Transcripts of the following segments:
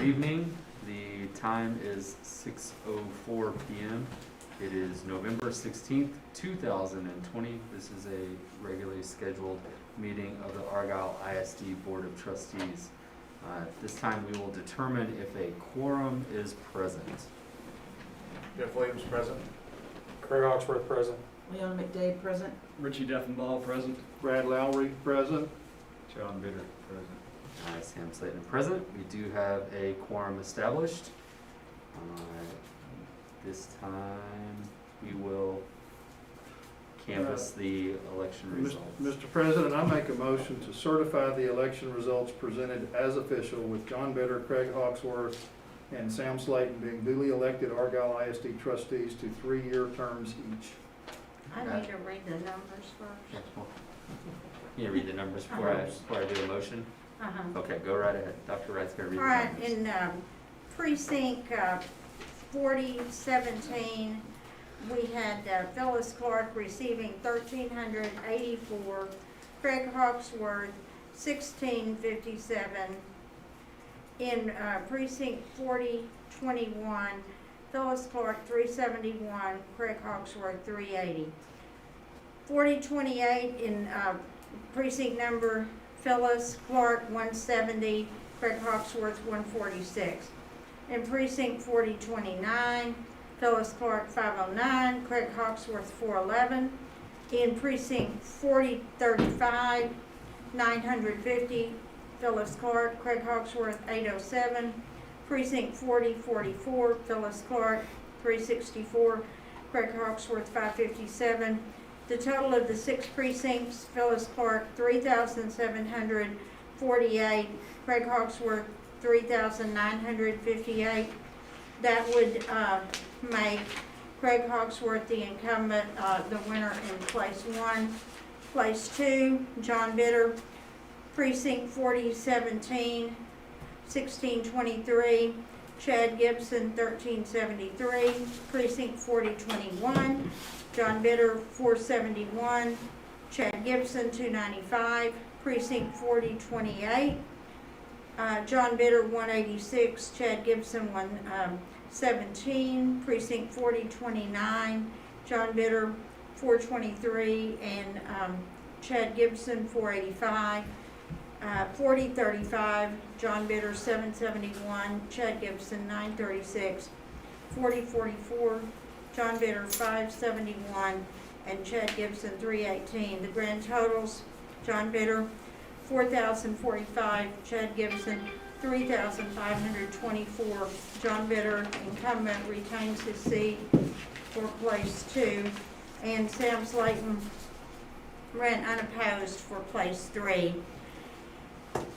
Good evening. The time is 6:04 p.m. It is November 16th, 2020. This is a regularly scheduled meeting of the Argyle ISD Board of Trustees. At this time, we will determine if a quorum is present. Jeff Williams present. Craig Hawksworth present. Leon McDade present. Richie Deffenbaugh present. Brad Lowry present. John Bitter present. Sam Slayton present. We do have a quorum established. This time, we will canvass the election results. Mr. President, I make a motion to certify the election results presented as official with John Bitter, Craig Hawksworth, and Sam Slayton being duly elected Argyle ISD trustees to 3-year terms each. I need to read the numbers first. Yeah, well, you read the numbers before I do a motion? Okay, go right ahead. Dr. Wright's going to read All the right, numbers. in precinct 4017, we had Phyllis Clark receiving 1,384, Craig Hawksworth 1,657. In precinct 4021, Phyllis Clark 371, Craig Hawksworth 380. 4028 in precinct number Phyllis Clark 170, Craig Hawksworth 146. In precinct 4029, Phyllis Clark 509, Craig Hawksworth 411. In precinct 4035, 950, Phyllis Clark, Craig Hawksworth 807. Precinct 4044, Phyllis Clark 364, Craig Hawksworth 557. The total of the 6 precincts, Phyllis Clark 3,748, Craig Hawksworth 3,958. That would make Craig Hawksworth the incumbent, the winner in place 1. Place 2, John Bitter, precinct 4017, 1623, Chad Gibson 1373, precinct 4021, John Bitter 471, Chad Gibson 295, precinct 4028, John Bitter 186, Chad Gibson 117, precinct 4029, John Bitter 423, and Chad Gibson 485. 4035, John Bitter 771, Chad Gibson 936, 4044, John Bitter 571, and Chad Gibson 318. The grand totals, John Bitter 4,045, Chad Gibson 3,524. John Bitter, incumbent, retains his seat for place 2, and Sam Slayton ran unopposed for place 3.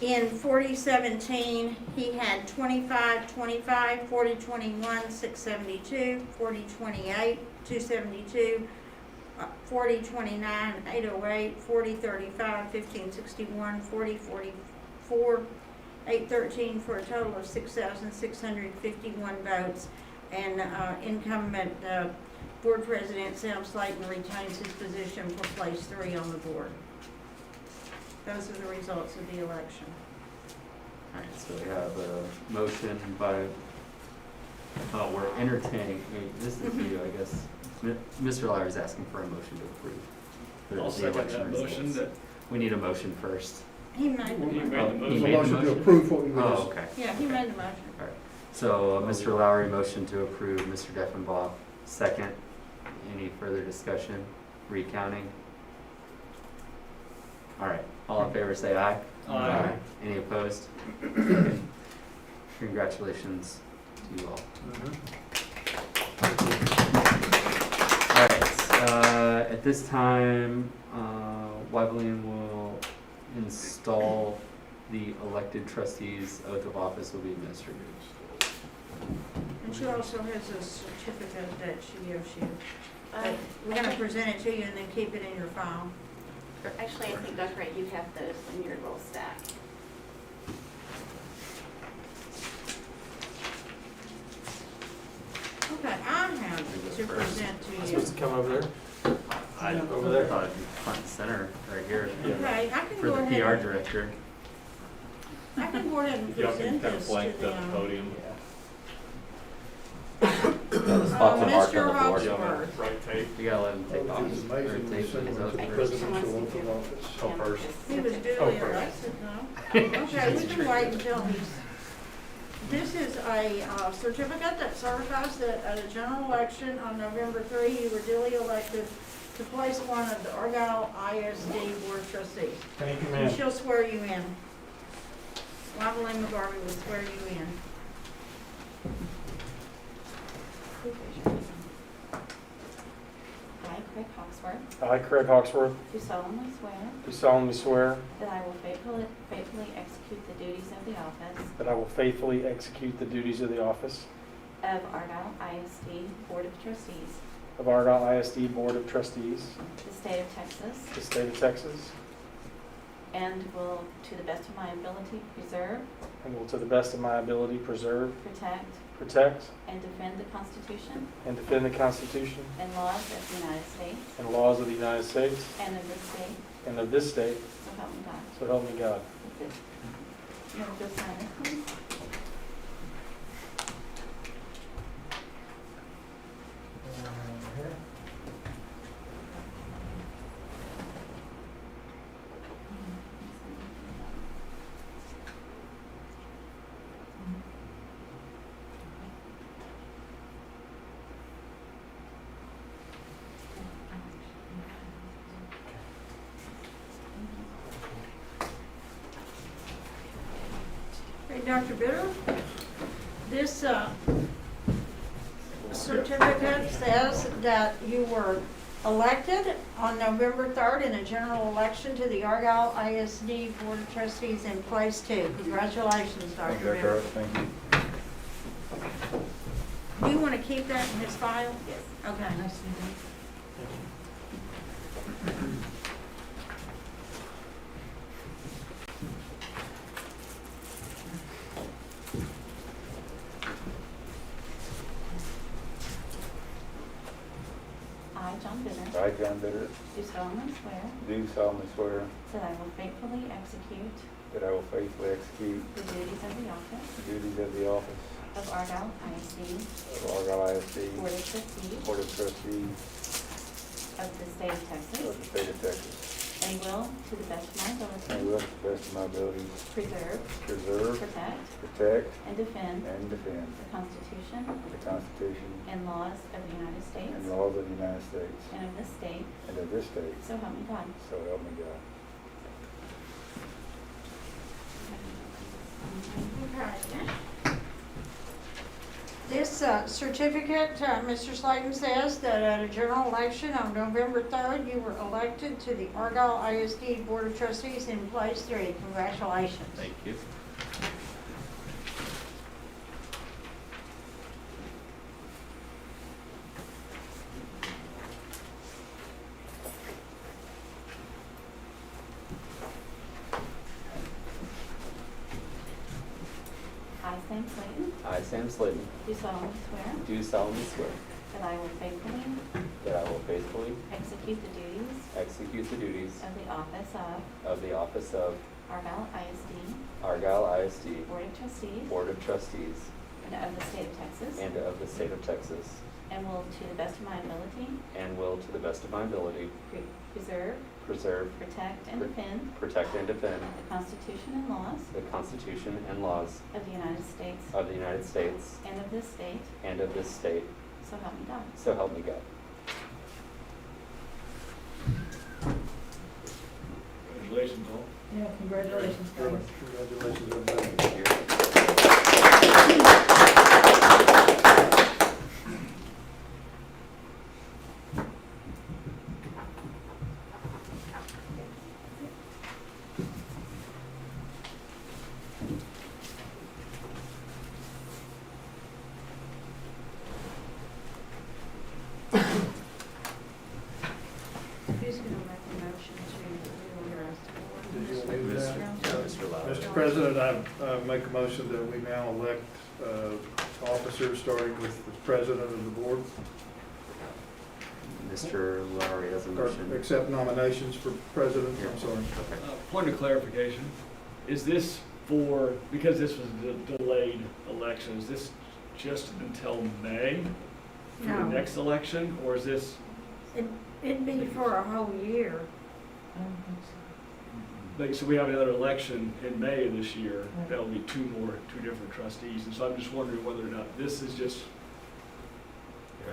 In 4017, he had 25, 25, 4021, 672, 4028, 272, 4029, 808, 4035, 1561, 4044, 813, for a total of 6,651 votes. And incumbent board president Sam Slayton retains his position for place 3 on the board. Those are the results of the election. All right, so we have a motion by, we're entertaining, this is you, I guess. Mr. Lowry is asking for a motion to approve. I'll second that motion. We need a motion first. He made the He motion. made the He There's a made the motion to motion? approve what we Oh, just. okay. Yeah, he made the motion. All right. So Mr. Lowry motion to approve, Mr. Deffenbaugh second. Any further discussion? Recounting? All right. All in favor say aye. Aye. Any opposed? Congratulations to you all. All right. At this time, Wyvilian will install the elected trustees' oath of office will be administered. And she also has a certificate that she gives you. But we're gonna present it to you and then keep it in your file. Actually, I think Dr. Wright, you have those in your little stack. Okay, I have to present to you. Supposed to come over there? Over there. I thought it'd be front and center right here Okay, I can for go the ahead. PR director. I can go ahead and If y'all can present kind of this to flank the them. podium. Spots are marked Mr. on the board. Y'all Hawksworth. have right tape. You gotta let him take Which off. is amazingly Take similar his to oath the first. presidential oath of office. Oh, first. He was duly Oh, first. elected, no? Okay, we can wait until he's, this is a certificate that certifies that at a general election on November 3, you were duly elected to place one of the Argyle ISD Board of Trustees. Thank you, And ma'am. she'll swear you in. Lyle McGarvey will swear you in. I, Craig Hawksworth, I, Craig Hawksworth, do solemnly swear do solemnly swear that I will faithfully execute the duties of the office that I will faithfully execute the duties of the office of Argyle ISD Board of Trustees, of Argyle ISD Board of Trustees, the state of Texas, the state of Texas, and will, to the best of my ability, preserve, and will to the best of my ability preserve, protect, protect, and defend the Constitution and defend the Constitution and laws of the United States and laws of the United States and of this state, and of this state, so help me God. so help me God. You want to go sign this, please? Hey, Dr. Bitter, this certificate says that you were elected on November 3rd in a general election to the Argyle ISD Board of Trustees in place two. Congratulations, Dr. Bitter. Thank you. Do you want to keep that in his file? Yes. Okay. I, John Bitter, I, John Bitter, do solemnly swear do solemnly swear that I will faithfully execute that I will faithfully execute the duties of the office the duties of the office of Argyle ISD of Argyle ISD Board of Trustees Board of Trustees of the state of of Texas, the state of Texas, and will, to the best of my and ability, will to the best of my abilities preserve, preserve, protect, protect, and defend and defend the Constitution the Constitution and laws of the United States and laws of the United States and of this state, and of this state, so help me God. so help me God. Okay. This certificate, Mr. Slayton says that at a general election on November 3rd, you were elected to the Argyle ISD Board of Trustees in place three. Congratulations. Thank you. I, Sam Slayton, I, Sam Slayton, do solemnly swear do solemnly swear that I will faithfully that I will faithfully execute the duties execute the duties of the office of Argyle ISD Argyle ISD Board of Trustees Board of Trustees and of the state of Texas, and of the state of Texas, and will, to the best of my ability, and will, to the best of my ability, preserve, preserve, protect, and defend protect, and defend the Constitution and laws the Constitution and laws of the United States of the United States and of this state, and of this state, so help me God. so help me God. Congratulations, all. Yeah, congratulations, guys. Congratulations, everybody. Thank you. Who's going to make the motion to reorganize the Did you board? do that? Yeah, Mr. Lowry. Mr. President, I make a motion that we now elect officers, starting with the president of the board. Mr. Lowry has a Or motion. accept nominations for president, I'm sorry. Okay. Point of clarification, is this because this was a delayed election, is this just until May for the No. next election, or is this? It'd be for a whole year. Like, so we have another election in May of this year, that'll be two different trustees, and so I'm just wondering whether or not this is just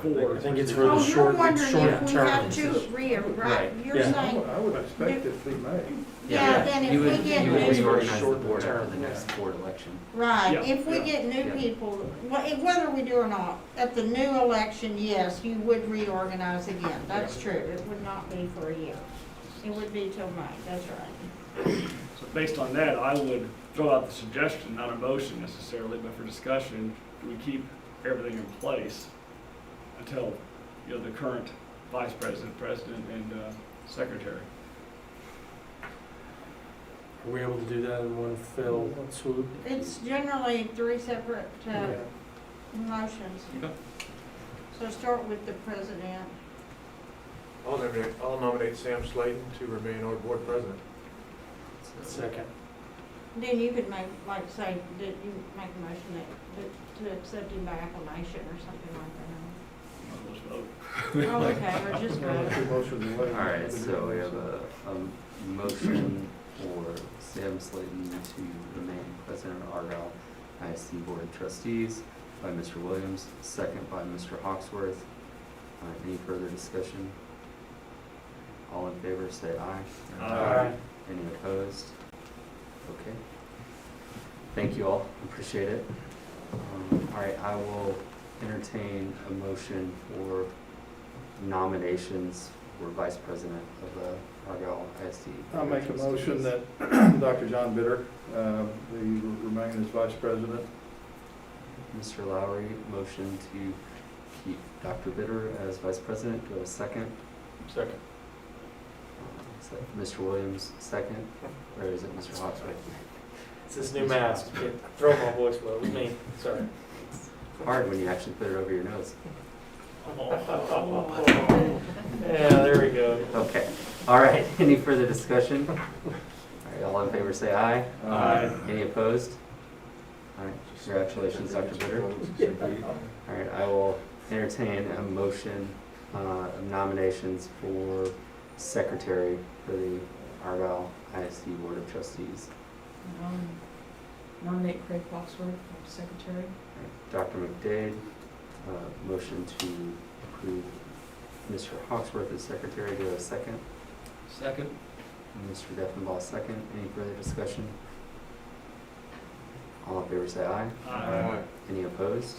for. I think it's for Oh, the you're short, it's wondering short if we term. have to right, Right. you're Yeah. saying, I would expect it to be May. yeah, then if You we would, get you would new, reorganize the Short board term, after the next yeah. board election. right, Yeah, if we yeah, get new yeah. people, whether we do or not, at the new election, yes, you would reorganize again, that's true, it would not be for a year. It would be till May, that's right. So based on that, I would throw out the suggestion, not a motion necessarily, but for discussion, do we keep everything in place until, you know, the current vice president, president, and secretary? Are we able to do that in one fell swoop? It's generally three separate, Okay. motions, Okay. so start with the president. I'll nominate Sam Slayton to remain our board president. Second. Then you could make, like, say, that you make a motion to accept him by acclamation or something like Let's vote. that. Oh, okay, or just Well, vote. two motions away. All right, so we have a motion for Sam Slayton to remain president of Argyle ISD Board of Trustees by Mr. Williams, second by Mr. Hawksworth. Any further discussion? All in favor, say aye. Aye. Any opposed? Okay. Thank you all, appreciate it. All right, I will entertain a motion for nominations for vice president of the Argyle ISD. I'll make a motion that Dr. John Bitter remain as vice president. Mr. Lowry, motion to keep Dr. Bitter as vice president. Do I have a second? Second. Is that Mr. Williams, second? Or is it Mr. Hawksworth? It's this new mask. Throw my voice low. It was me. Sorry. Hard when you actually put it over your nose. Yeah, there we go. Okay, all right, any further discussion? All right, all in favor say aye. Aye. Any opposed? All right, congratulations, Dr. Bitter. All right, I will entertain a motion of nominations for secretary for the Argyle ISD Board of Trustees. Nominate Craig Foxworth for secretary. All right, Dr. McDade, motion to approve Mr. Hawksworth as secretary. Do I have a second? Second. And Mr. Deffenbaugh, second. Any further discussion? All in favor say aye. Aye. Any opposed?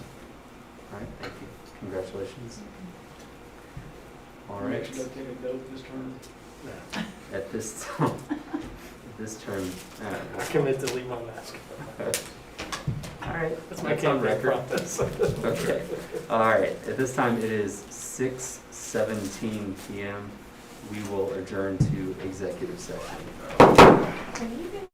All right, thank you. Congratulations. All right, Should I take a note this term? at this, this term, I commit to leave my mask. all right, That's my that's on campaign record. process. Okay, all right, at this time, it is 6:17 PM. We will adjourn to executive session. Can you do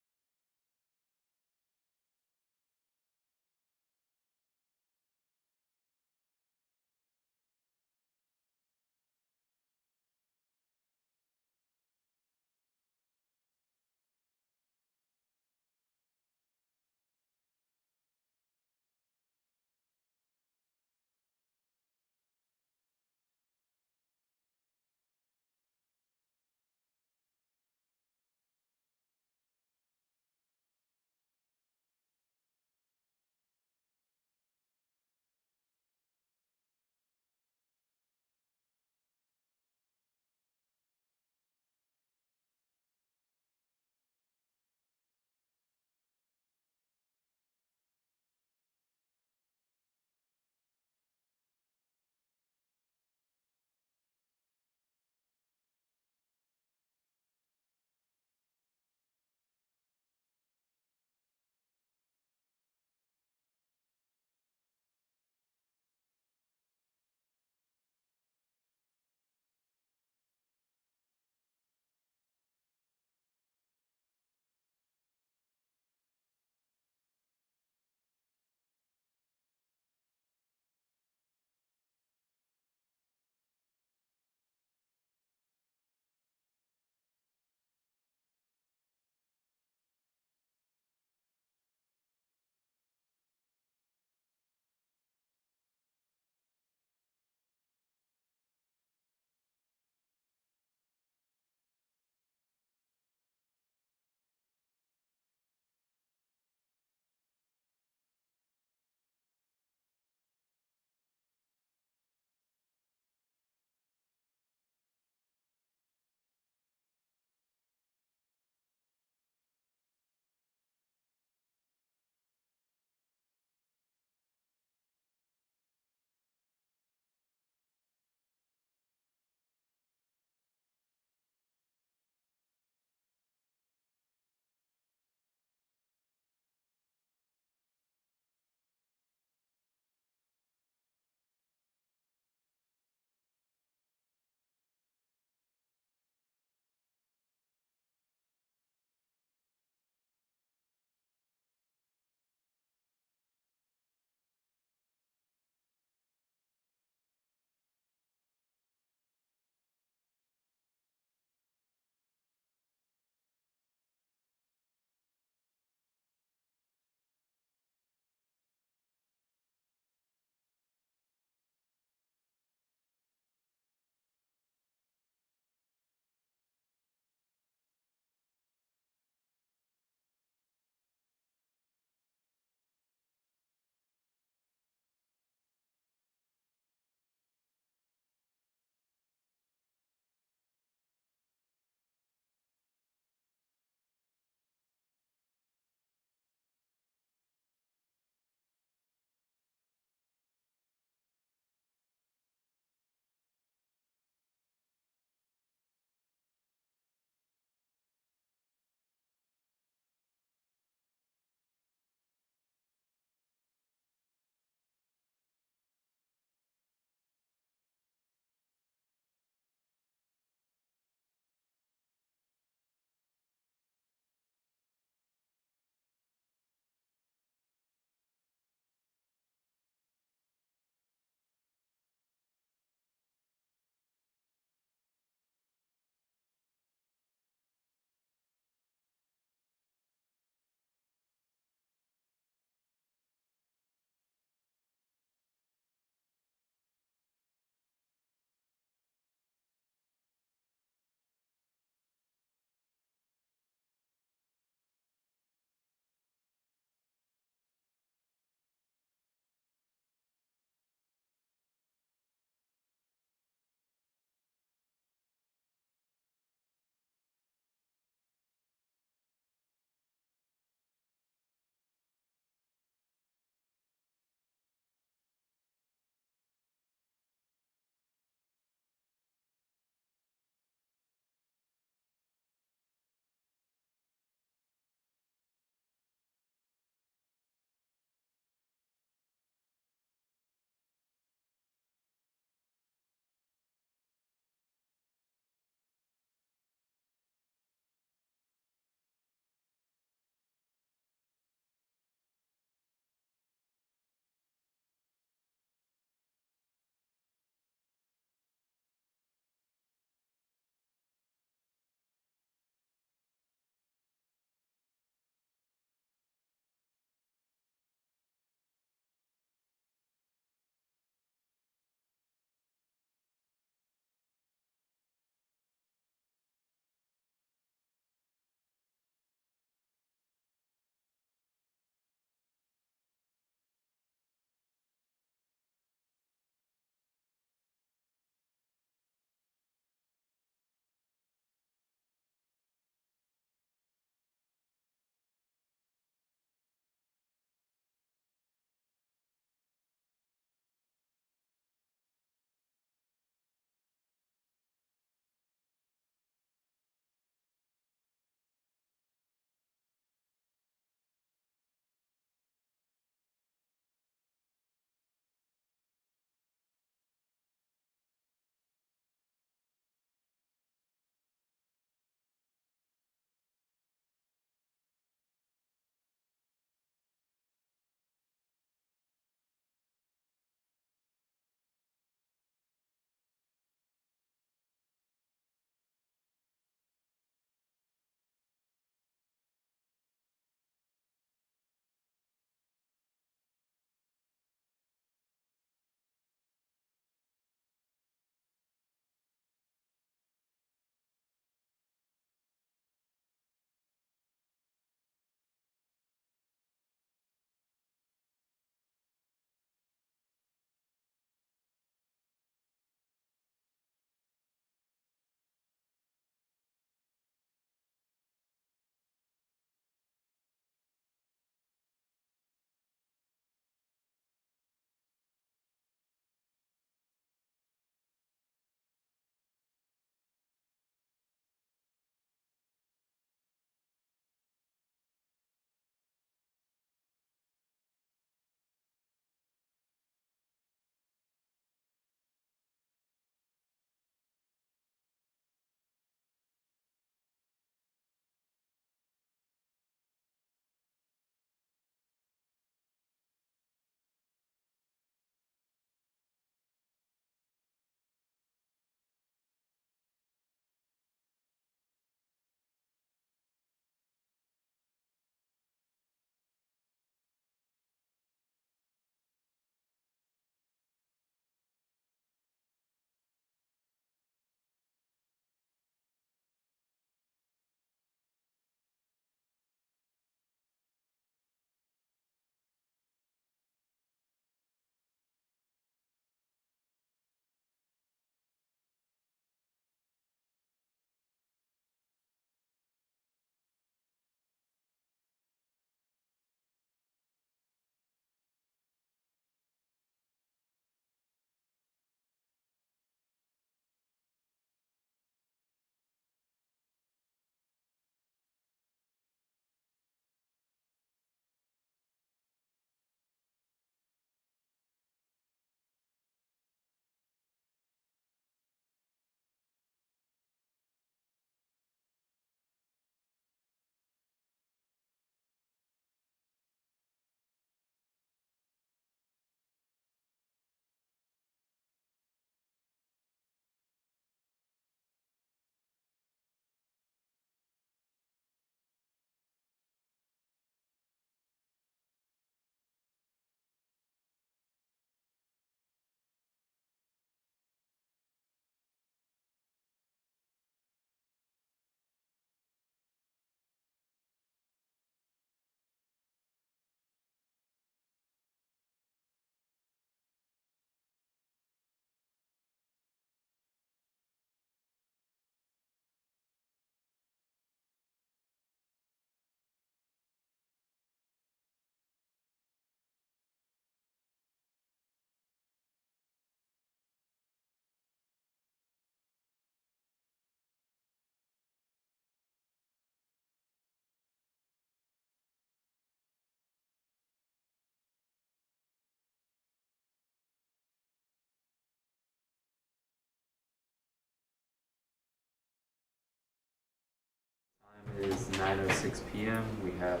9:06 PM. We have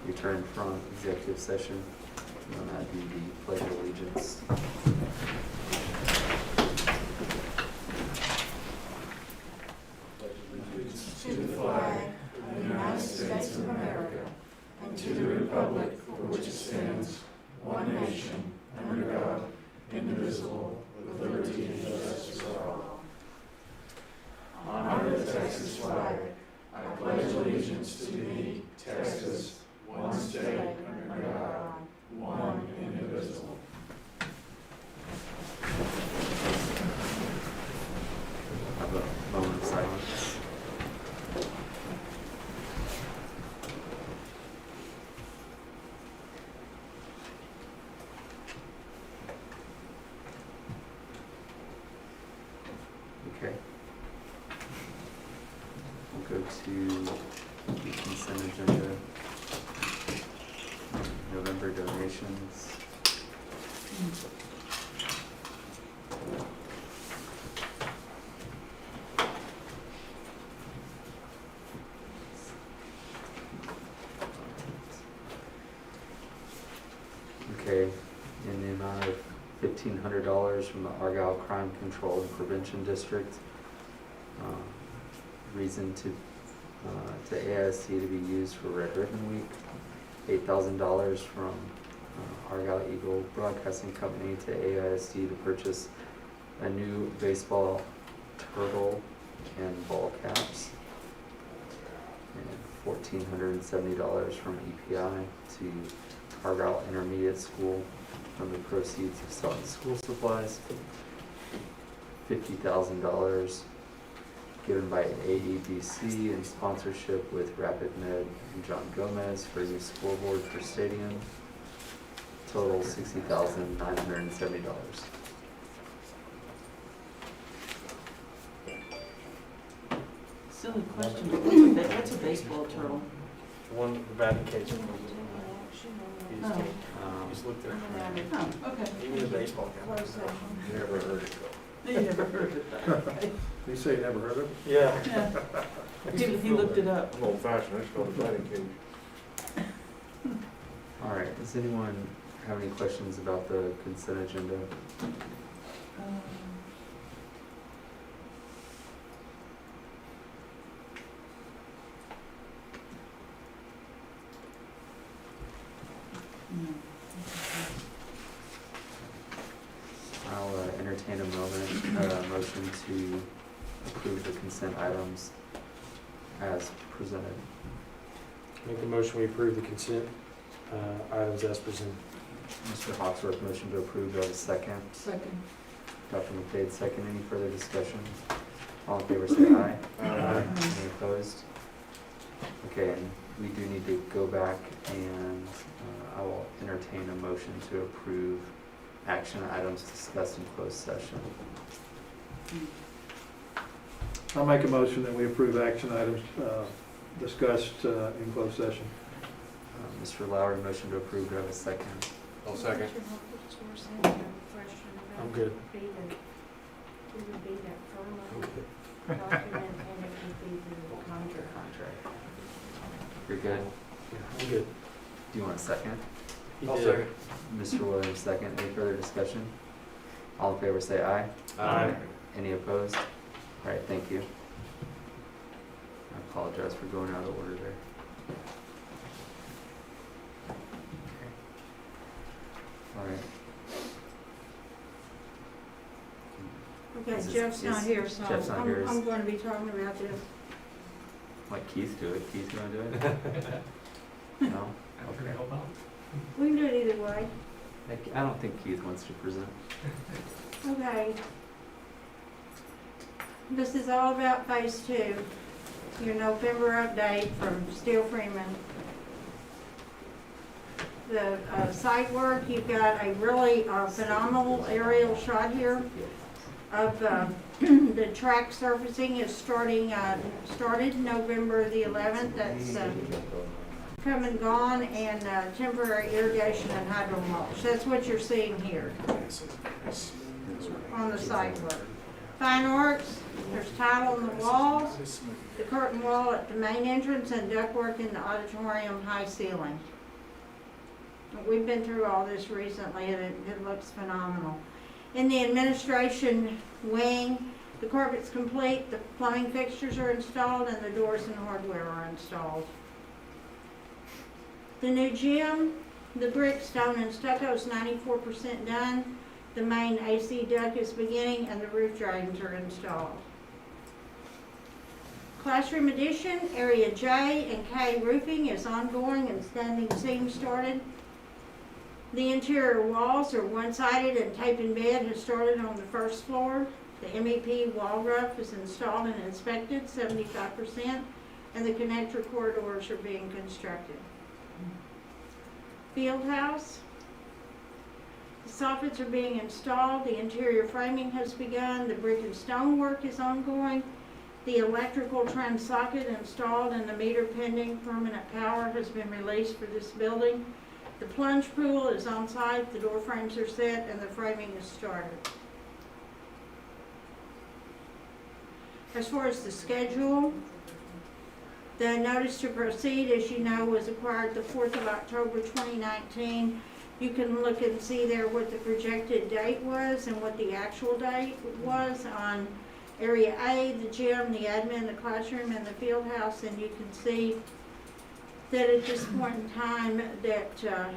returned from executive session. We'll now do the pledge of allegiance. To the flag of the United States of America and to the republic for which it stands, one nation, under God, indivisible, with liberty and justice for all. Honor the Texas flag. I pledge allegiance to thee, Texas, one state, under God, one indivisible. Have a moment of silence. Okay. We'll go to the consent agenda. November donations. Okay, in the amount of $1,500 from the Argyle Crime Control and Prevention District. Reason to AISD to be used for Red Ribbon Week. $8,000 from Argyle Eagle Broadcasting Company to AISD to purchase a new baseball turtle and ball caps. And $1,470 from EPI to Argyle Intermediate School from the proceeds of selling school supplies. $50,000 given by AEBC in sponsorship with Rapid Med and John Gomez for a new scoreboard for stadium. Total $60,970. Silly question, what's a baseball turtle? One, the batting cage. Oh. Just looked at Oh, okay. even the baseball cap. Never heard it. You never heard of that, okay. You say you never heard of it? Yeah. Yeah. He looked it up. I'm old fashioned, I just call it batting cage. All right, does anyone have any questions about the consent agenda? No. I'll entertain a motion to approve the consent items as presented. Make a motion, we approve the consent items as presented. Mr. Hawksworth, motion to approve, do I have a second? Second. Dr. McDade, second. Any further discussion? All in favor say aye. Aye. Any opposed? Okay, and we do need to go back and I will entertain a motion to approve action items discussed in closed session. I'll make a motion that we approve action items discussed in closed session. Mr. Lowry, motion to approve, do I have a second? I'll second. I'm good. It would be that I'm furlough good. document and it would be the contract. Contract. You're good? Yeah, I'm good. Do you want a second? He I'll did. second. Mr. Williams, second. Any further discussion? All in favor say aye. Aye. Any opposed? All right, thank you. I apologize for going out of order there. All right. Okay, Is this- Jeff's not is- here, so Jeff's not here. I'm going to be talking about this. Let Keith do it. Keith, you wanna do it? No? Okay. We can do it either way. I don't think Keith wants to present. Okay. This is all about phase two. Your November update from Steel Freeman. The site work, you've got a really phenomenal aerial shot here of the track surfacing is started November the 11th. That's come and gone, and temporary irrigation and hydro mulch. That's what you're seeing here on the site work. Fine Works, There's tile on the walls, the curtain wall at the main entrance, and ductwork in the auditorium high ceiling. We've been through all this recently, and it looks phenomenal. In the administration wing, the carpet's complete, the plumbing fixtures are installed, and the doors and hardware are installed. The new gym, the brick, stone, and stucco is 94% done. The main AC duct is beginning, and the roof drains are installed. Classroom addition, area J and K roofing is ongoing and standing seam started. The interior walls are one-sided and tape and bed has started on the first floor. The MEP wall roof is installed and inspected, 75%, and the connector corridors are being constructed. Field house. The soffits are being installed, the interior framing has begun, the brick and stone work is ongoing, the electrical trans socket installed and the meter pending permanent power has been released for this building. The plunge pool is on site, the door frames are set, and the framing is started. As far as the schedule, the notice to proceed, as you know, was acquired the 4th of October 2019. You can look and see there what the projected date was and what the actual date was on Area A, the gym, the admin, the classroom, and the field house, and you can see that at this point in time that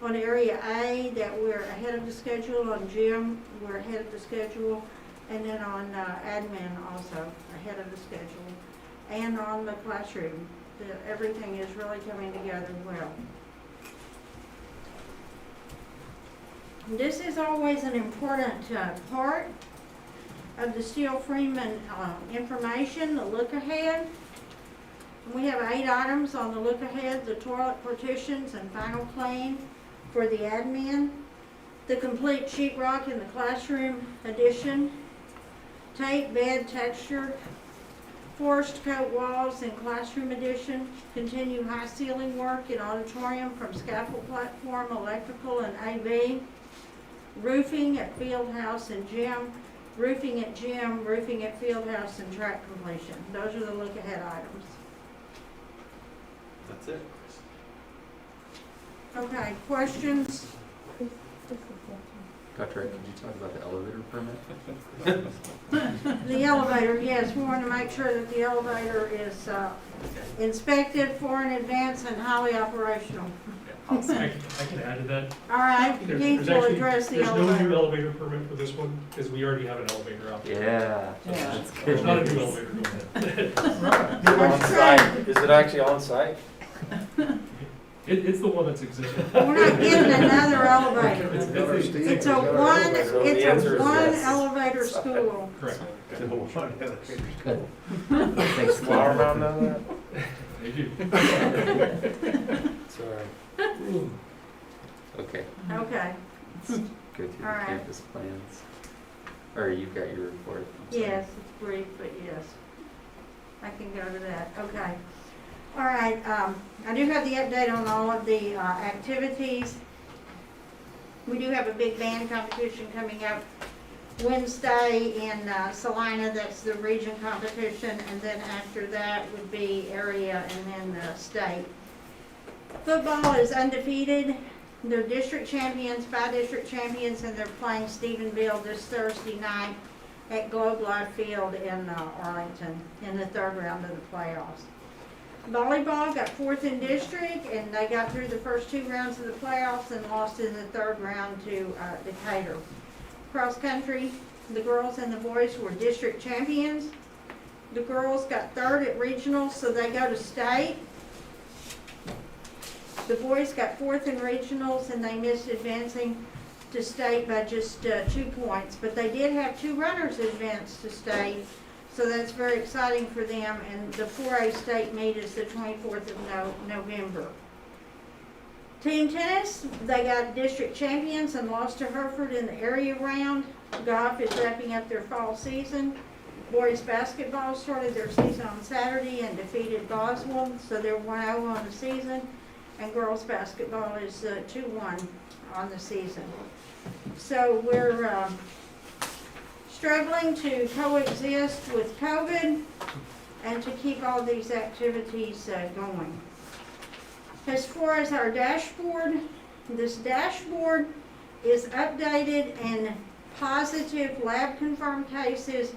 on Area A that we're ahead of the schedule, on gym we're ahead of the schedule, and then on admin also ahead of the schedule, and on the classroom. Everything is really coming together well. This is always an important part of the Steele Freeman information, the look ahead. We have 8 items on the look ahead: the toilet partitions and final clean for the admin, the complete sheetrock in the classroom addition, tape bed texture, forced coat walls in classroom addition, continue high ceiling work in auditorium from scaffold platform, electrical, and AV, roofing at field house and gym, roofing at gym, roofing at field house, and track completion. Those are the look ahead items. That's it. Okay, questions? Dr. Ed, could you talk about the elevator permit? The elevator, yes, we want to make sure that the elevator is inspected far in advance and highly operational. I can add to that. All right, Keith will address the There's no new elevator. elevator permit for this one, because we already have an elevator out there. Yeah. Yeah. That's good. There's not a new news. elevator going in. That's On-site. Is it actually on site? It's the one that's existing. We're not getting another elevator. It's It's a So one the answer is yes. elevator school. Correct. Good. Thanks, Flower Keith. Mountain know that? They do. It's all right. Okay, Okay, go through the All right. campus plans. Or you've got your report. I'm sorry. yes, it's brief, but yes. I can go to that, okay. All right, I do have the update on all of the activities. We do have a big band competition coming up Wednesday in Salina. That's the region competition, and then after that would be area and then the state. Football is undefeated. They're district champions, by-district champions, and they're playing Stephenville this Thursday night at Globe Life Field in Arlington in the 3rd round of the playoffs. Volleyball got 4th in district, and they got through the first 2 rounds of the playoffs and lost in the 3rd round to Decatur. Cross country, the girls and the boys were district champions. The girls got 3rd at regionals, so they go to state. The boys got 4th in regionals, and they missed advancing to state by just 2 points. But they did have 2 runners advance to state, so that's very exciting for them. And the 4A state meet is the 24th of November. Team tennis, they got district champions and lost to Hereford in the area round. Golf is wrapping up their fall season. Boys basketball started their season on Saturday and defeated Boswell, so they're 1-0 on the season. And girls basketball is 2-1 on the season. So we're struggling to coexist with COVID and to keep all these activities going. As far as our dashboard, this dashboard is updated and positive lab confirmed cases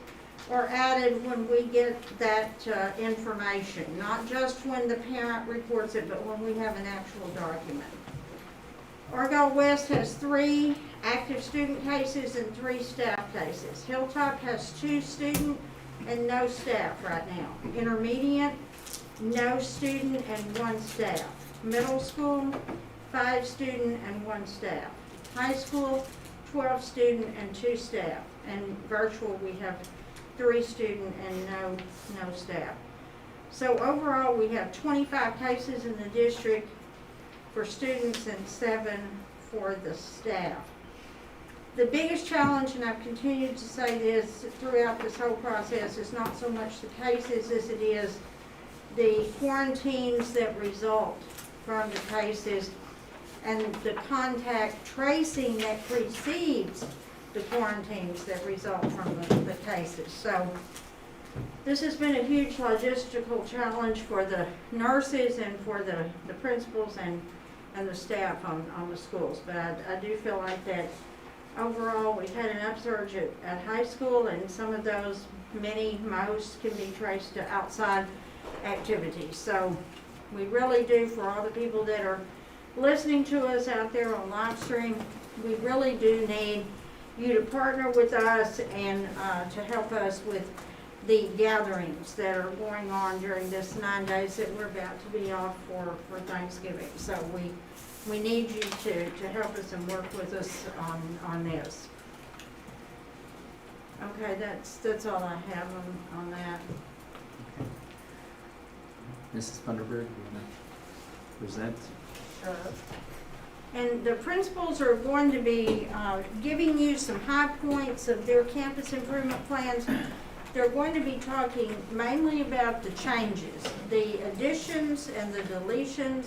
are added when we get that information, not just when the parent reports it, but when we have an actual document. Argyle West has 3 active student cases and 3 staff cases. Hilltop has 2 student and no staff right now. Intermediate, no student and 1 staff. Middle school, 5 student and 1 staff. High school, 12 student and 2 staff. And virtual, we have 3 student and no staff. So overall, we have 25 cases in the district for students and 7 for the staff. The biggest challenge, and I've continued to say this throughout this whole process, is not so much the cases as it is the quarantines that result from the cases and the contact tracing that precedes the quarantines that result from the cases. So this has been a huge logistical challenge for the nurses and for the principals and the staff on the schools. But I do feel like that overall we've had an upsurge at high school, and some of those, most can be traced to outside activities. So we really do, for all the people that are listening to us out there on live stream, we really do need you to partner with us and to help us with the gatherings that are going on during this 9 days that we're about to be off for Thanksgiving. So we need you to help us and work with us on this. Okay, that's all I have on that. Mrs. Funderburg, you want to present? Sure. And the principals are going to be giving you some high points of their campus improvement plans. They're going to be talking mainly about the changes, the additions and the deletions,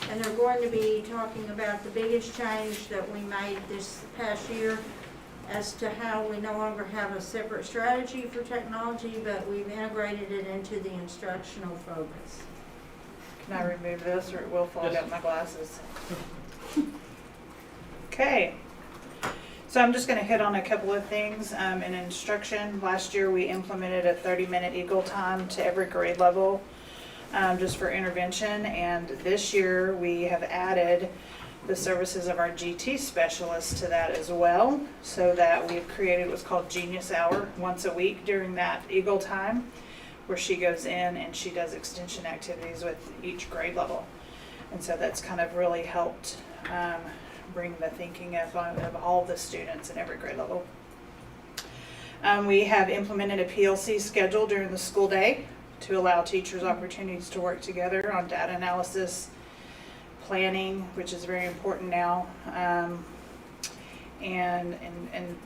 and they're going to be talking about the biggest change that we made this past year as to how we no longer have a separate strategy for technology, but we've integrated it into the instructional focus. Can I remove this or it will fog Yes. up my glasses? Okay. So I'm just going to hit on a couple of things in instruction. Last year we implemented a 30-minute Eagle time to every grade level just for intervention, and this year we have added the services of our GT specialist to that as well, so that we've created what's called Genius Hour once a week during that Eagle time, where she goes in and she does extension activities with each grade level. And so that's kind of really helped bring the thinking of all the students in every grade level. We have implemented a PLC schedule during the school day to allow teachers opportunities to work together on data analysis, planning, which is very important now. And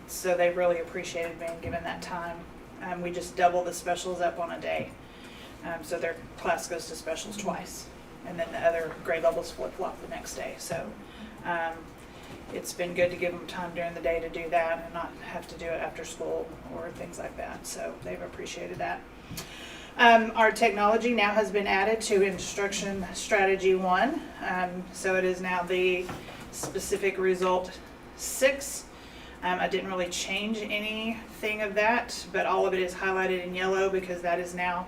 so they really appreciated being given that time. We just double the specials up on a day. So their class goes to specials twice, and then the other grade levels flip-flop the next day. So it's been good to give them time during the day to do that and not have to do it after school or things like that. So they've appreciated that. Our technology now has been added to Instruction Strategy 1. So it is now the specific result 6. I didn't really change anything of that, but all of it is highlighted in yellow because that is now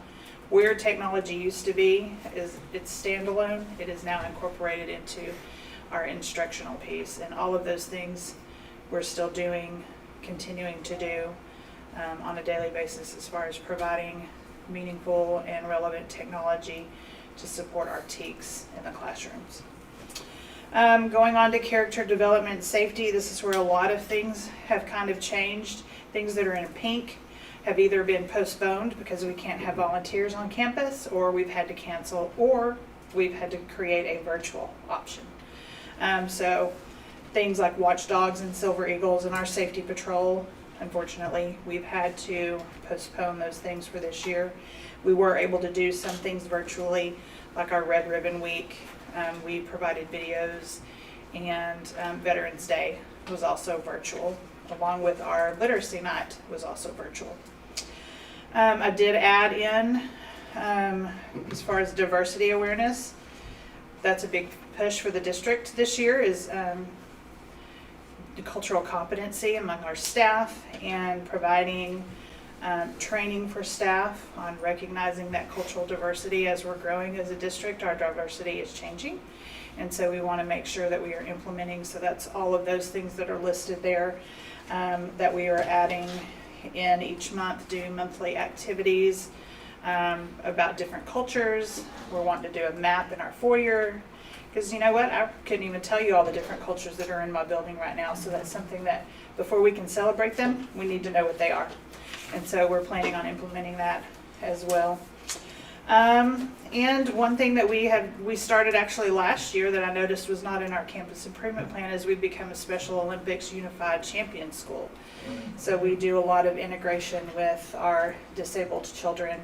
where technology used to be. It's standalone. It is now incorporated into our instructional piece, and all of those things we're still doing, continuing to do on a daily basis as far as providing meaningful and relevant technology to support our TEKs in the classrooms. Going on to character development and safety, this is where a lot of things have kind of changed. Things that are in pink have either been postponed because we can't have volunteers on campus, or we've had to cancel, or we've had to create a virtual option. So things like watchdogs and silver eagles and our safety patrol, unfortunately, we've had to postpone those things for this year. We were able to do some things virtually, like our Red Ribbon Week. We provided videos, and Veterans Day was also virtual. along with our literacy night was also virtual. I did add in, as far as diversity awareness, that's a big push for the district this year, is the cultural competency among our staff and providing training for staff on recognizing that cultural diversity. As we're growing as a district, our diversity is changing. And so we want to make sure that we are implementing, so that's all of those things that are listed there, that we are adding in each month, do monthly activities about different cultures. We're wanting to do a map in our foyer, because you know what, I couldn't even tell you all the different cultures that are in my building right now, so that's something that before we can celebrate them, we need to know what they are. And so we're planning on implementing that as well. And one thing that we started actually last year that I noticed was not in our campus improvement plan is we've become a Special Olympics Unified Champion School. So we do a lot of integration with our disabled children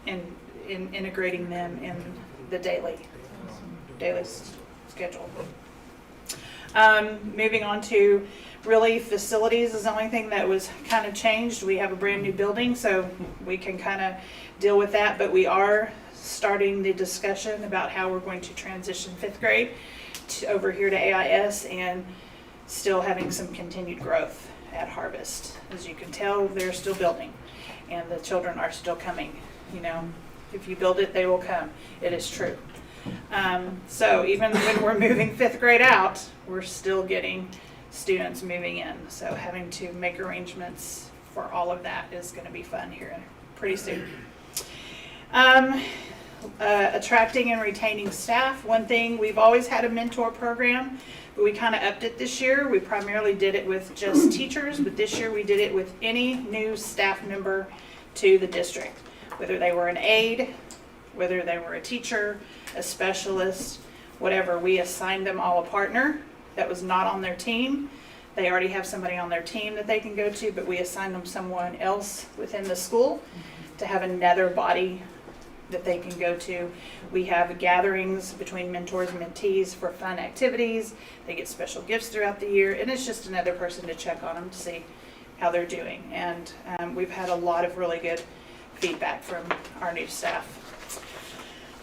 in integrating them in the daily schedule. Moving on to really facilities is the only thing that was kind of changed. We have a brand new building, so we can kind of deal with that, but we are starting the discussion about how we're going to transition 5th grade over here to AIS, and still having some continued growth at Harvest. As you can tell, they're still building and the children are still coming. You know, if you build it, they will come. It is true. So even when we're moving 5th grade out, we're still getting students moving in. So having to make arrangements for all of that is going to be fun here pretty soon. Attracting and retaining staff. One thing, we've always had a mentor program, but we kind of upped it this year. We primarily did it with just teachers, but this year we did it with any new staff member to the district, whether they were an aide, whether they were a teacher, a specialist, whatever. We assigned them all a partner that was not on their team. They already have somebody on their team that they can go to, but we assigned them someone else within the school to have another body that they can go to. We have gatherings between mentors and mentees for fun activities. They get special gifts throughout the year, and it's just another person to check on them to see how they're doing. And we've had a lot of really good feedback from our new staff.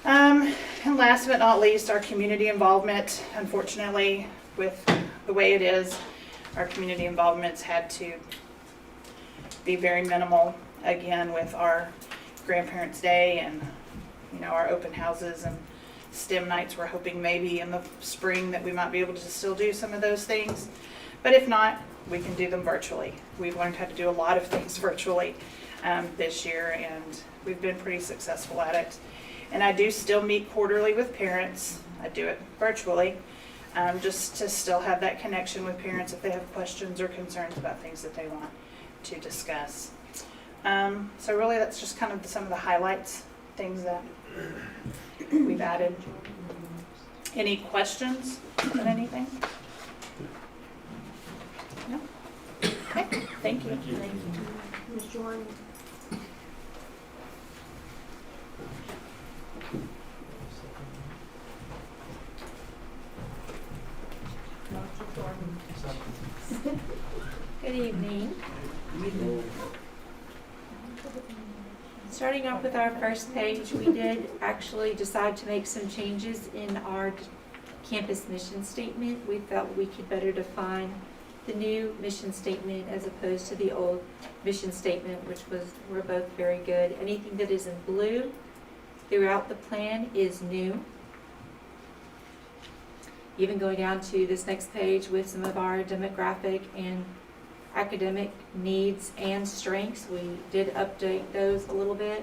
And last but not least, our community involvement. Unfortunately, with the way it is, our community involvement's had to be very minimal, again, with our Grandparents' Day and, you know, our open houses and STEM nights. We're hoping maybe in the spring that we might be able to still do some of those things. But if not, we can do them virtually. We've learned how to do a lot of things virtually this year, and we've been pretty successful at it. And I do still meet quarterly with parents. I do it virtually, just to still have that connection with parents if they have questions or concerns about things that they want to discuss. So really that's just kind of some of the highlights, things that we've added. Any questions on anything? No? Okay, thank you. Thank you. Ms. Jordan? Good evening. Starting off with our first page, we did actually decide to make some changes in our campus mission statement. We felt we could better define the new mission statement as opposed to the old mission statement, which were both very good. Anything that is in blue throughout the plan is new. Even going down to this next page with some of our demographic and academic needs and strengths, we did update those a little bit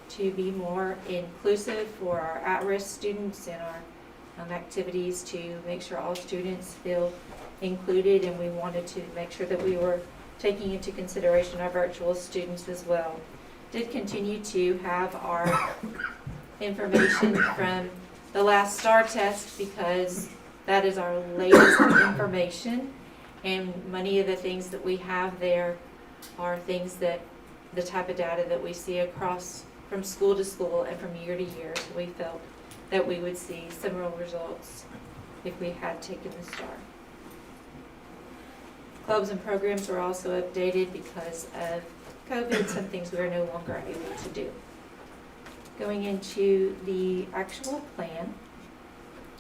to be more inclusive for our at-risk students and our activities to make sure all students feel included, and we wanted to make sure that we were taking into consideration our virtual students as well. Did continue to have our information from the last STAR test because that is our latest information, and many of the things that we have there are things that the type of data that we see across from school to school and from year to year. So we felt that we would see similar results if we had taken the STAR. Clubs and programs were also updated because of COVID, some things we are no longer able to do. Going into the actual plan,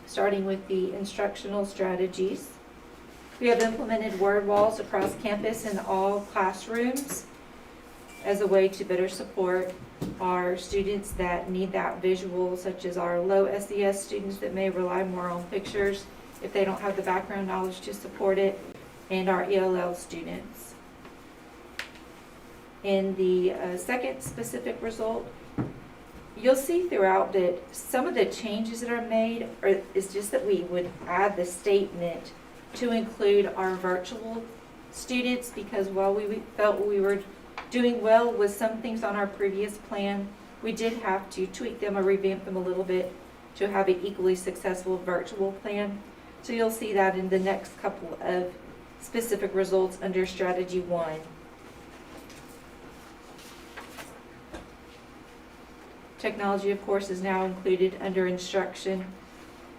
starting with the instructional strategies. We have implemented word walls across campus in all classrooms as a way to better support our students that need that visual, such as our low SES students that may rely more on pictures if they don't have the background knowledge to support it, and our ELL students. In the second specific result, you'll see throughout that some of the changes that are made is just that we would add the statement to include our virtual students, because while we felt we were doing well with some things on our previous plan, we did have to tweak them or revamp them a little bit to have an equally successful virtual plan. So you'll see that in the next couple of specific results under strategy 1. Technology, of course, is now included under instruction.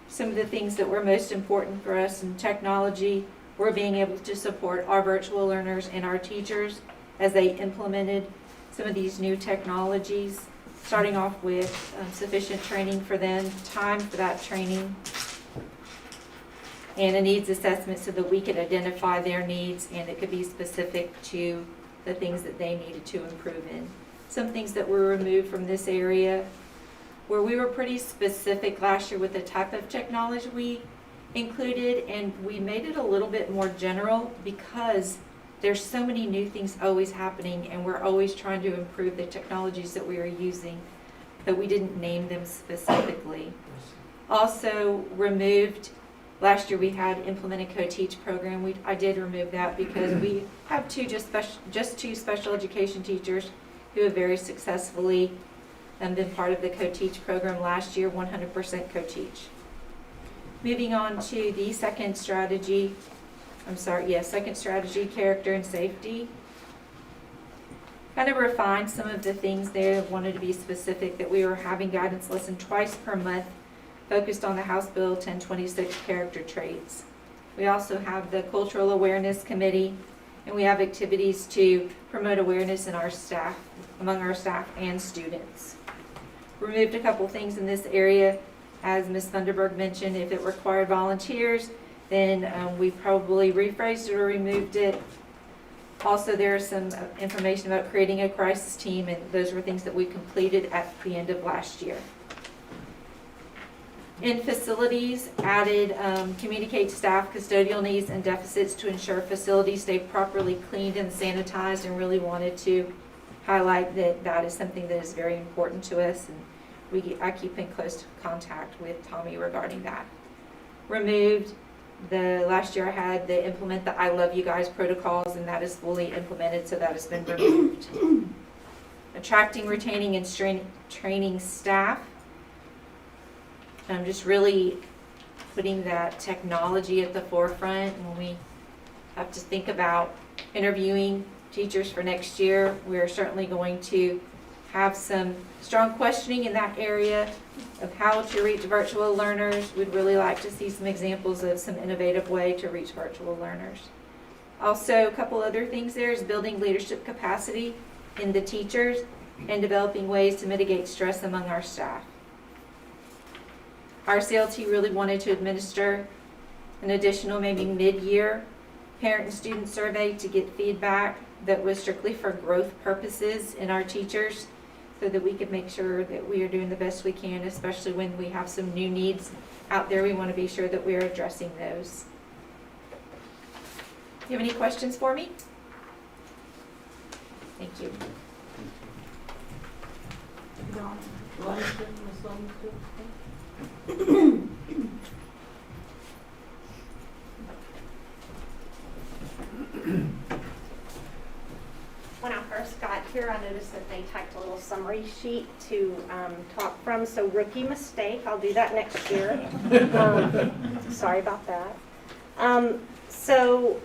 Some of the things that were most important for us in technology were being able to support our virtual learners and our teachers as they implemented some of these new technologies, starting off with sufficient training for them, time for that training, and a needs assessment so that we could identify their needs and it could be specific to the things that they needed to improve in. Some things that were removed from this area where we were pretty specific last year with the type of technology we included, and we made it a little bit more general because there's so many new things always happening and we're always trying to improve the technologies that we are using, but we didn't name them specifically. Also removed, last year we had implemented co-teach program. I did remove that because we have just two special education teachers who have very successfully been part of the co-teach program last year, 100% co-teach. Moving on to the second strategy, character and safety. Kind of refined some of the things there, wanted to be specific that we were having guidance lesson twice per month, focused on the House Bill 1026 character traits. We also have the Cultural Awareness Committee, and we have activities to promote awareness in our staff, among our staff and students. Removed a couple things in this area. As Ms. Thunderberg mentioned, if it required volunteers, then we probably rephrased it or removed it. Also, there is some information about creating a crisis team, and those were things that we completed at the end of last year. In facilities, added communicate to staff custodial needs and deficits to ensure facilities stay properly cleaned and sanitized, and really wanted to highlight that that is something that is very important to us, and I keep in close contact with Tommy regarding that. Removed, last year I had to implement the I Love You Guys protocols, and that is fully implemented, so that has been removed. Attracting, retaining, and training staff. Just really putting that technology at the forefront. When we have to think about interviewing teachers for next year, we're certainly going to have some strong questioning in that area of how to reach virtual learners. We'd really like to see some examples of some innovative way to reach virtual learners. Also, a couple other things there is building leadership capacity in the teachers and developing ways to mitigate stress among our staff. Our CLT really wanted to administer an additional maybe mid-year parent and student survey to get feedback that was strictly for growth purposes in our teachers, so that we could make sure that we are doing the best we can, especially when we have some new needs out there. We want to be sure that we are addressing those. Do you have any questions for me? Thank you. When I first got here, I noticed that they typed a little summary sheet to talk from, so rookie mistake, I'll do that next year. Sorry about that. So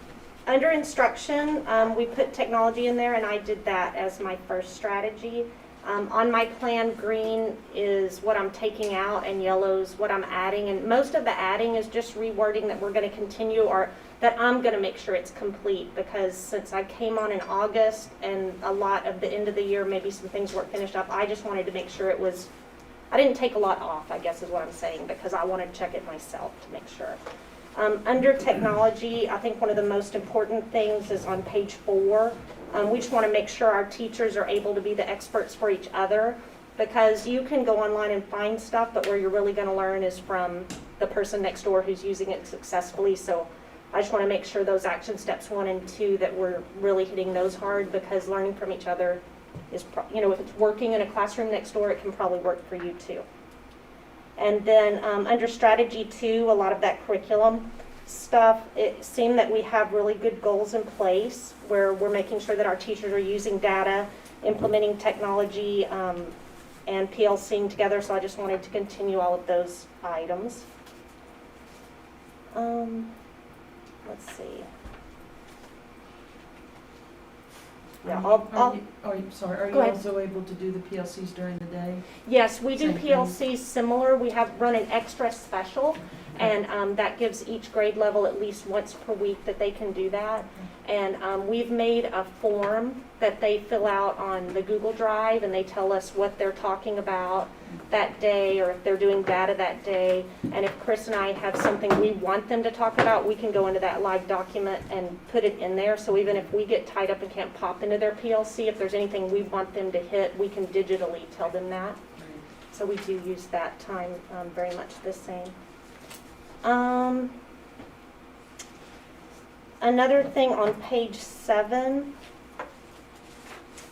under instruction, we put technology in there, and I did that as my first strategy. On my plan, green is what I'm taking out and yellow's what I'm adding. And most of the adding is just rewording that we're going to continue or that I'm going to make sure it's complete, because since I came on in August and a lot of the end of the year, maybe some things weren't finished up, I just wanted to make sure it was, I didn't take a lot off, I guess is what I'm saying, because I want to check it myself to make sure. Under technology, I think one of the most important things is on page 4. We just want to make sure our teachers are able to be the experts for each other, because you can go online and find stuff, but where you're really going to learn is from the person next door who's using it successfully. So I just want to make sure those action steps 1 and 2 that we're really hitting those hard, because learning from each other is, if it's working in a classroom next door, it can probably work for you too. And then under strategy 2, a lot of that curriculum stuff, it seemed that we have really good goals in place where we're making sure that our teachers are using data, implementing technology, and PLCing together. So I just wanted to continue all of those items. Let's see. Yeah, Are Go you ahead. also able to do the PLCs during the day? Yes, we do Same thing. PLCs similar. We have run an extra special, and that gives each grade level at least once per week that they can do that. And we've made a form that they fill out on the Google Drive, and they tell us what they're talking about that day, or if they're doing data that day. And if Chris and I have something we want them to talk about, we can go into that live document and put it in there. So even if we get tied up and can't pop into their PLC, if there's anything we want them to hit, we can digitally tell them that. So we do use that time very much the same. Another thing on page 7,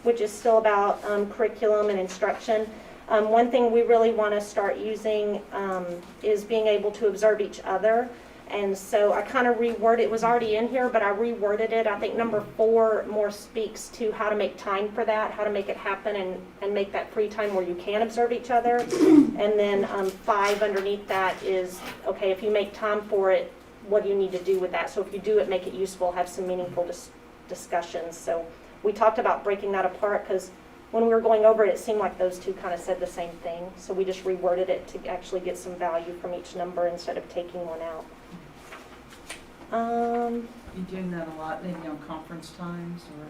which is still about curriculum and instruction. One thing we really want to start using is being able to observe each other. And so I kind of reworded, it was already in here, but I reworded it. I think number 4 more speaks to how to make time for that, how to make it happen and make that free time where you can observe each other. And then 5 underneath that is, okay, if you make time for it, what do you need to do with that? So if you do it, make it useful, have some meaningful discussions. So we talked about breaking that apart, because when we were going over it, it seemed like those two kind of said the same thing. So we just reworded it to actually get some value from each number instead of taking one out. You doing that a lot, maybe on conference times or?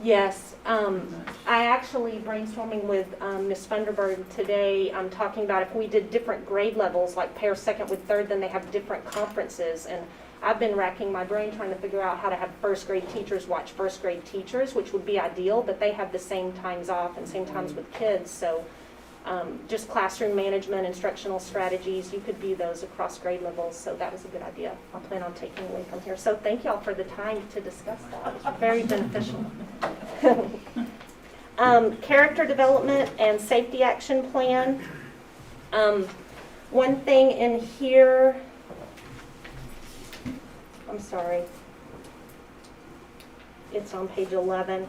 Yes. pretty much? I actually brainstorming with Ms. Funderburg today. I'm talking about if we did different grade levels, like pair 2nd with 3rd, then they have different conferences. And I've been racking my brain trying to figure out how to have 1st grade teachers watch 1st grade teachers, which would be ideal, but they have the same times off and same times with kids. So just classroom management, instructional strategies, you could view those across grade levels. So that was a good idea. I'll plan on taking away from here. So thank y'all for the time to discuss that. It was very beneficial. Character development and safety action plan. One thing in here, I'm sorry, it's on page 11.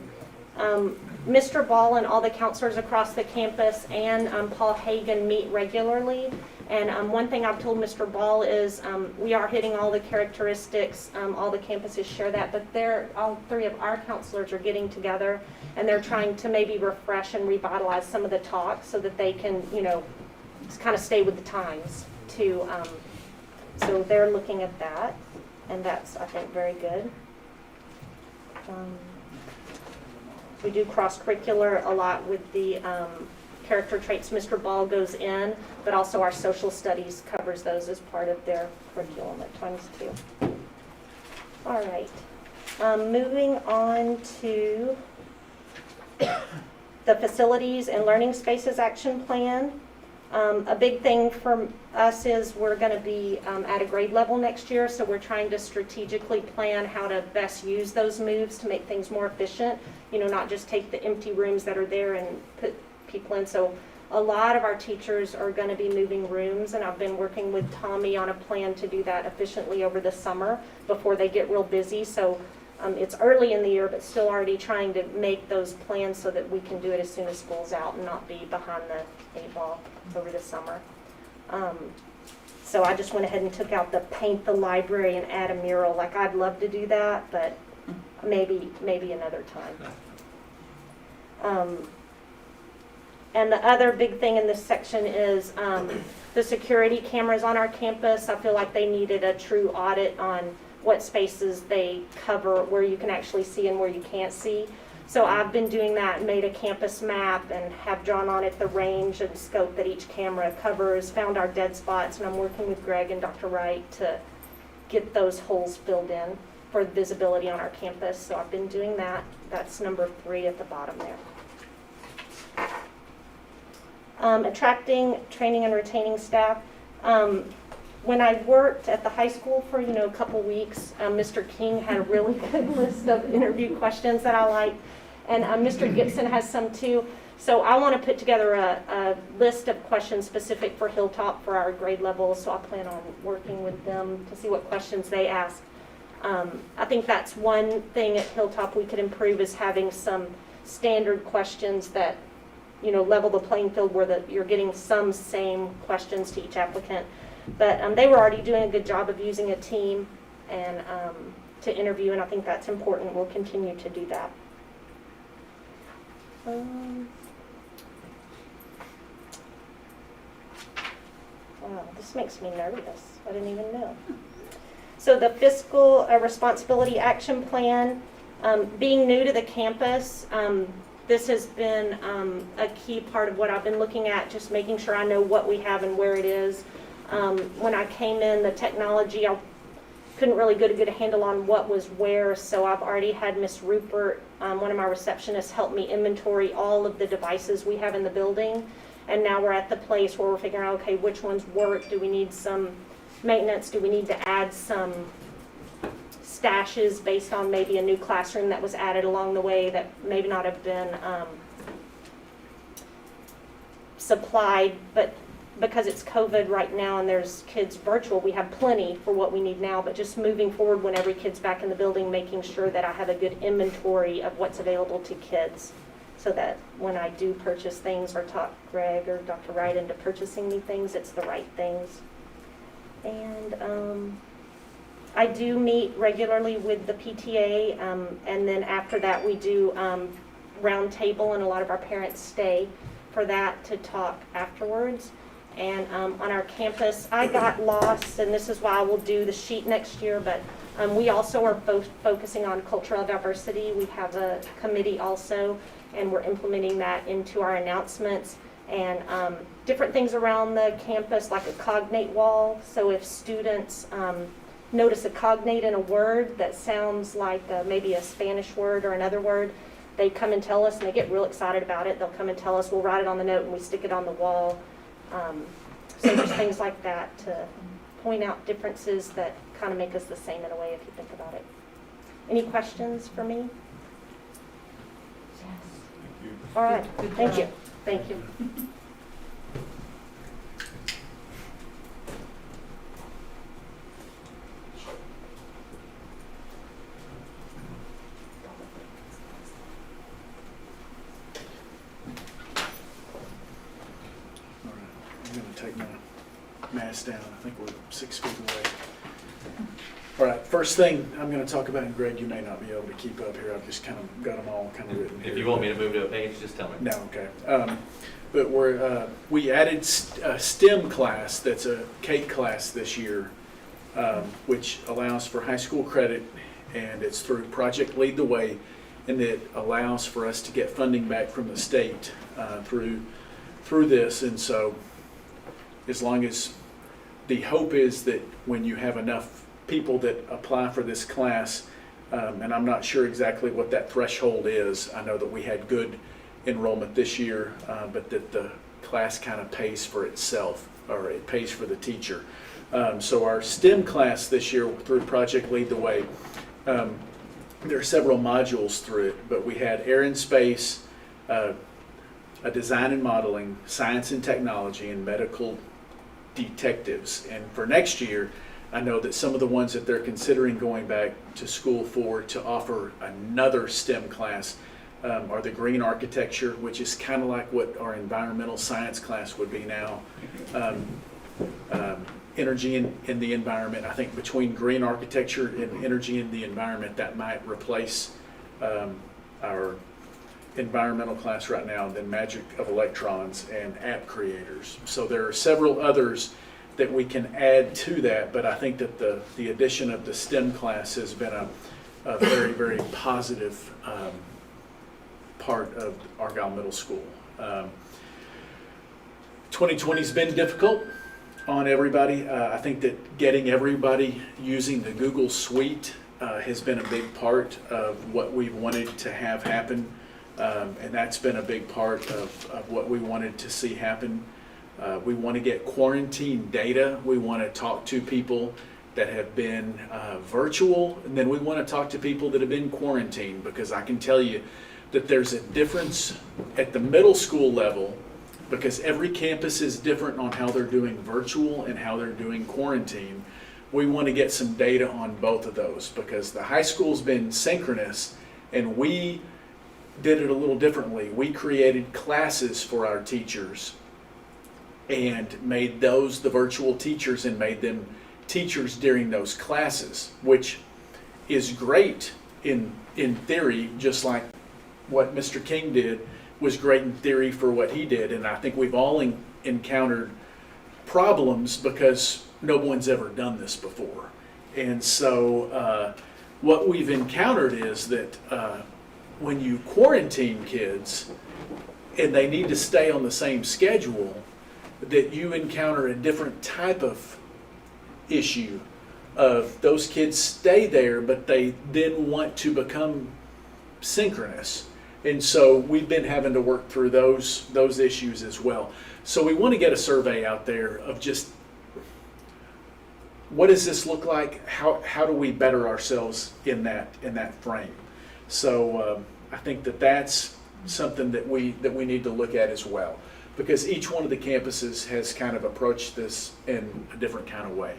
Mr. Ball and all the counselors across the campus and Paul Hagan meet regularly. And one thing I've told Mr. Ball is we are hitting all the characteristics, all the campuses share that, but all 3 of our counselors are getting together and they're trying to maybe refresh and revitalize some of the talk so that they can, just kind of stay with the times too. So they're looking at that, and that's, I think, very good. We do cross-curricular a lot with the character traits Mr. Ball goes in, but also our social studies covers those as part of their curriculum at times too. All right. Moving on to the facilities and learning spaces action plan. A big thing for us is we're going to be at a grade level next year, so we're trying to strategically plan how to best use those moves to make things more efficient. Not just take the empty rooms that are there and put people in. So a lot of our teachers are going to be moving rooms, and I've been working with Tommy on a plan to do that efficiently over the summer before they get real busy. So it's early in the year, but still already trying to make those plans so that we can do it as soon as school's out and not be behind the 8 ball over the summer. So I just went ahead and took out the paint the library and add a mural. Like, I'd love to do that, but maybe another time. And the other big thing in this section is the security cameras on our campus. I feel like they needed a true audit on what spaces they cover, where you can actually see and where you can't see. So I've been doing that, made a campus map and have drawn on it the range and scope that each camera covers, found our dead spots, and I'm working with Greg and Dr. Wright to get those holes filled in for visibility on our campus. So I've been doing that. That's number 3 at the bottom there. Attracting, training, and retaining staff. When I worked at the high school for a couple weeks, Mr. King had a really good list of interview questions that I liked, and Mr. Gibson has some too. So I want to put together a list of questions specific for Hilltop for our grade levels. So I plan on working with them to see what questions they ask. I think that's one thing at Hilltop we could improve, is having some standard questions that level the playing field, where you're getting some same questions to each applicant. But they were already doing a good job of using a team and to interview, and I think that's important. We'll continue to do that. Wow, this makes me nervous. I didn't even know. So the fiscal responsibility action plan, being new to the campus, this has been a key part of what I've been looking at, just making sure I know what we have and where it is. When I came in, the technology, I couldn't really get a good handle on what was where, so I've already had Miss Rupert, one of my receptionists, help me inventory all of the devices we have in the building. And now we're at the place where we're figuring out, okay, which ones work? Do we need some maintenance? Do we need to add some stashes based on maybe a new classroom that was added along the way that maybe not have been supplied, but because it's COVID right now and there's kids virtual, we have plenty for what we need now, but just moving forward when every kid's back in the building, making sure that I have a good inventory of what's available to kids, so that when I do purchase things or talk Greg or Dr. Wright into purchasing me things, it's the right things. And I do meet regularly with the PTA, and then after that we do round table, and a lot of our parents stay for that to talk afterwards. And on our campus, I got lost, and this is why I will do the sheet next year, but we also are both focusing on cultural diversity. We have a committee also, and we're implementing that into our announcements, and different things around the campus, like a cognate wall. So if students notice a cognate in a word that sounds like maybe a Spanish word or another word, they come and tell us, and they get real excited about it. They'll come and tell us, we'll write it on the note and we stick it on the wall. So there's things like that to point out differences that kind of make us the same in a way, if you think about it. Any questions for me? Yes. All right, thank you. Thank you. I'm going to take my mask down. I think we're 6 feet away. All right, first thing I'm going to talk about, and Greg, you may not be able to keep up here. I've just kind of got them all kind of written here. If you want me to move to a page, just tell me. No, okay. But we added a STEM class that's a CATE class this year, which allows for high school credit, and it's through Project Lead the Way, and it allows for us to get funding back from the state through this. And so as long as the hope is that when you have enough people that apply for this class, and I'm not sure exactly what that threshold is. I know that we had good enrollment this year, but that the class kind of pays for itself, or it pays for the teacher. So our STEM class this year through Project Lead the Way, there are several modules through it, but we had air and space, a design and modeling, science and technology, and medical detectives. And for next year, I know that some of the ones that they're considering going back to school for to offer another STEM class are the green architecture, which is kind of like what our environmental science class would be now. Energy in the environment. I think between green architecture and energy in the environment, that might replace our environmental class right now, then Magic of Electrons and app creators. So there are several others that we can add to that, but I think that the addition of the STEM class has been a very, very positive part of Argyle Middle School. 2020's been difficult on everybody. I think that getting everybody using the Google Suite has been a big part of what we've wanted to have happen, and that's been a big part of what we wanted to see happen. We want to get quarantine data. We want to talk to people that have been virtual, and then we want to talk to people that have been quarantined, because I can tell you that there's a difference at the middle school level, because every campus is different on how they're doing virtual and how they're doing quarantine. We want to get some data on both of those, because the high school's been synchronous and we did it a little differently. We created classes for our teachers and made those the virtual teachers and made them teachers during those classes, which is great in theory, just like what Mr. King did was great in theory for what he did. And I think we've all encountered problems because no one's ever done this before. And so what we've encountered is that when you quarantine kids and they need to stay on the same schedule, that you encounter a different type of issue of those kids stay there, but they then want to become synchronous. And so we've been having to work through those issues as well. So we want to get a survey out there of just what does this look like? How do we better ourselves in that frame? So I think that that's something that we need to look at as well, because each one of the campuses has kind of approached this in a different kind of way.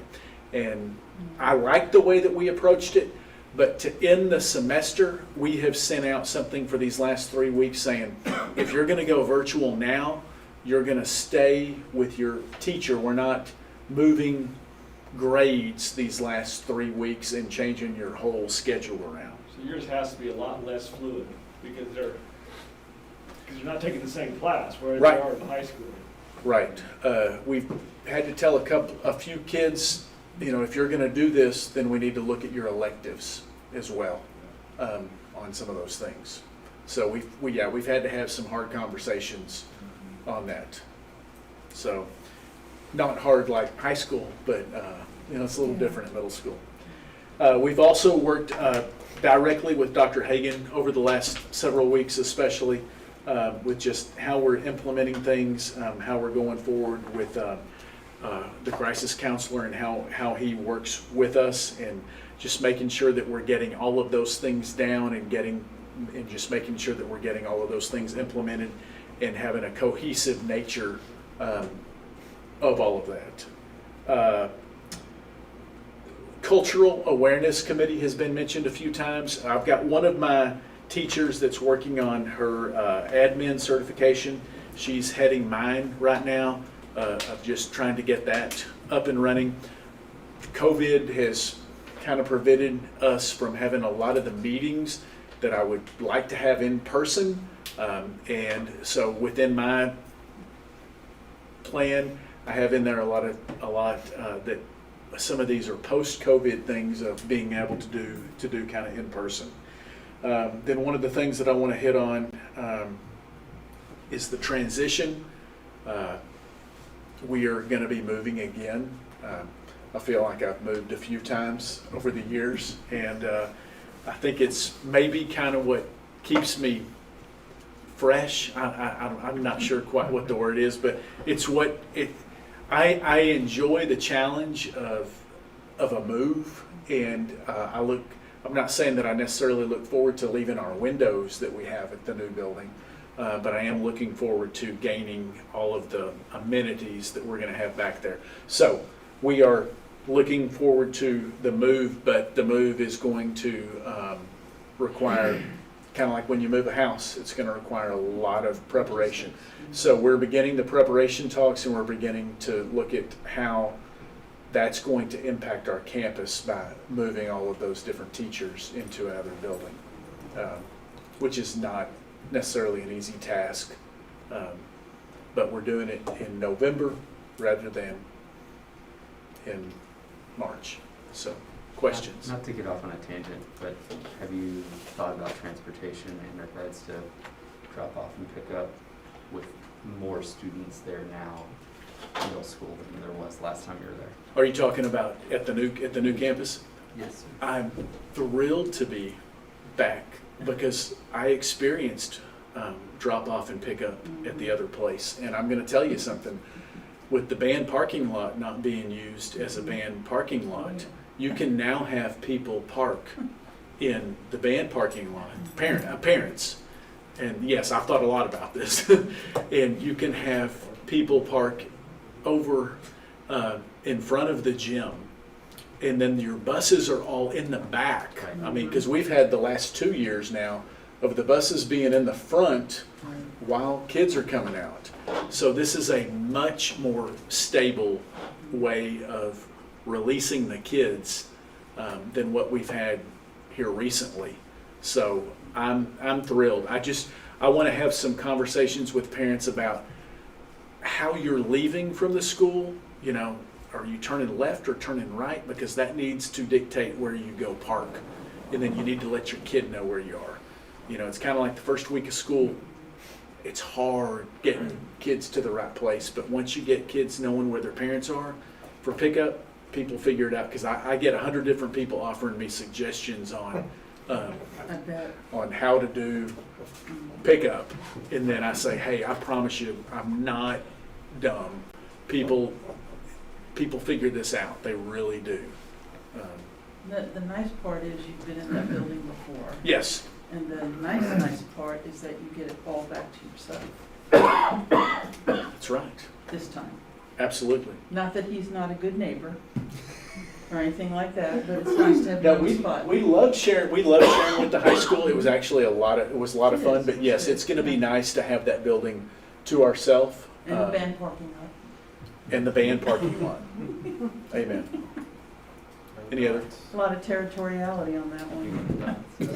And I like the way that we approached it, but to end the semester, we have sent out something for these last 3 weeks saying, if you're going to go virtual now, you're going to stay with your teacher. We're not moving grades these last 3 weeks and changing your whole schedule around. So yours has to be a lot less fluid because you're not taking the same class, whereas Right. they are in the high school. Right. We've had to tell a few kids, if you're going to do this, then we need to look at your electives as well on some of those things. So we've had to have some hard conversations on that. So not hard like high school, but it's a little different in middle school. We've also worked directly with Dr. Hagan over the last several weeks, especially with just how we're implementing things, how we're going forward with the crisis counselor and how he works with us, and just making sure that we're getting all of those things down and just making sure that we're getting all of those things implemented and having a cohesive nature of all of that. Cultural Awareness Committee has been mentioned a few times. I've got one of my teachers that's working on her admin certification. She's heading mine right now, of just trying to get that up and running. COVID has kind of prevented us from having a lot of the meetings that I would like to have in person. And so within my plan, I have in there a lot that some of these are post-COVID things of being able to do kind of in person. Then one of the things that I want to hit on is the transition. We are going to be moving again. I feel like I've moved a few times over the years, and I think it's maybe kind of what keeps me fresh. I'm not sure quite what the word is, but it's what it. I enjoy the challenge of a move, and I'm not saying that I necessarily look forward to leaving our windows that we have at the new building, but I am looking forward to gaining all of the amenities that we're going to have back there. So we are looking forward to the move, but the move is going to require, kind of like when you move a house, it's going to require a lot of preparation. So we're beginning the preparation talks, and we're beginning to look at how that's going to impact our campus by moving all of those different teachers into another building, which is not necessarily an easy task. But we're doing it in November rather than in March. So, questions? Not to get off on a tangent, but have you thought about transportation in regards to drop off and pick up with more students there now, middle school, than there was last time you were there? Are you talking about at the new campus? Yes, sir. I'm thrilled to be back because I experienced drop off and pick up at the other place. And I'm going to tell you something. With the band parking lot not being used as a band parking lot, you can now have people park in the band parking lot, parents. And yes, I've thought a lot about this. And you can have people park over in front of the gym. And then your buses are all in the back. I mean, because we've had the last 2 years now of the buses being in the front while kids are coming out. So this is a much more stable way of releasing the kids than what we've had here recently. So I'm thrilled. I want to have some conversations with parents about how you're leaving from the school. You know, are you turning left or turning right? Because that needs to dictate where you go park. And then you need to let your kid know where you are. You know, it's kind of like the first week of school. It's hard getting kids to the right place, but once you get kids knowing where their parents are for pickup, people figure it out. Because I get 100 different people offering me suggestions on on how to do pickup, and then I say, hey, I promise you, I'm not dumb. People figure this out. They really do. The nice part is you've been in that building before. Yes. And the nice part is that you get it all back to yourself That's right. this time. Absolutely. Not that he's not a good neighbor or anything like that, but it's nice to have No, one spot. we love sharing. We love sharing with the high school. It was actually a lot of fun. But yes, it's going to be nice to have that building to ourselves. And the band parking lot. And the band parking lot. Amen. Any other? A lot of territoriality on that one. Can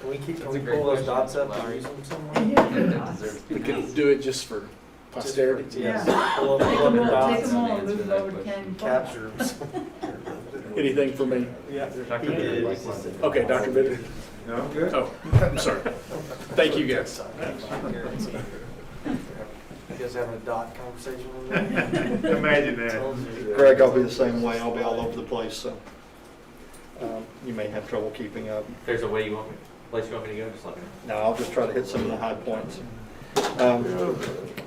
we That's a pull great those question. dots up and use them somewhere? That deserves to We be can nice. do it just for posterity. Yes. Yeah. Pull up Take the them all, dots take them all and Answer move them that over to question. Canyon Park. capture them. Anything for me? Yeah. Dr. Bidder likes to sit. Okay, Dr. Bidder. No, I'm good. Oh, I'm sorry. Thank you, guys. You guys having a dot conversation with me? Imagine that. Greg, I'll be the same way. I'll be all over the place, so you may have trouble keeping up. If there's a way you want me, place you want me to go, just let me know. No, I'll just try to hit some of the high points.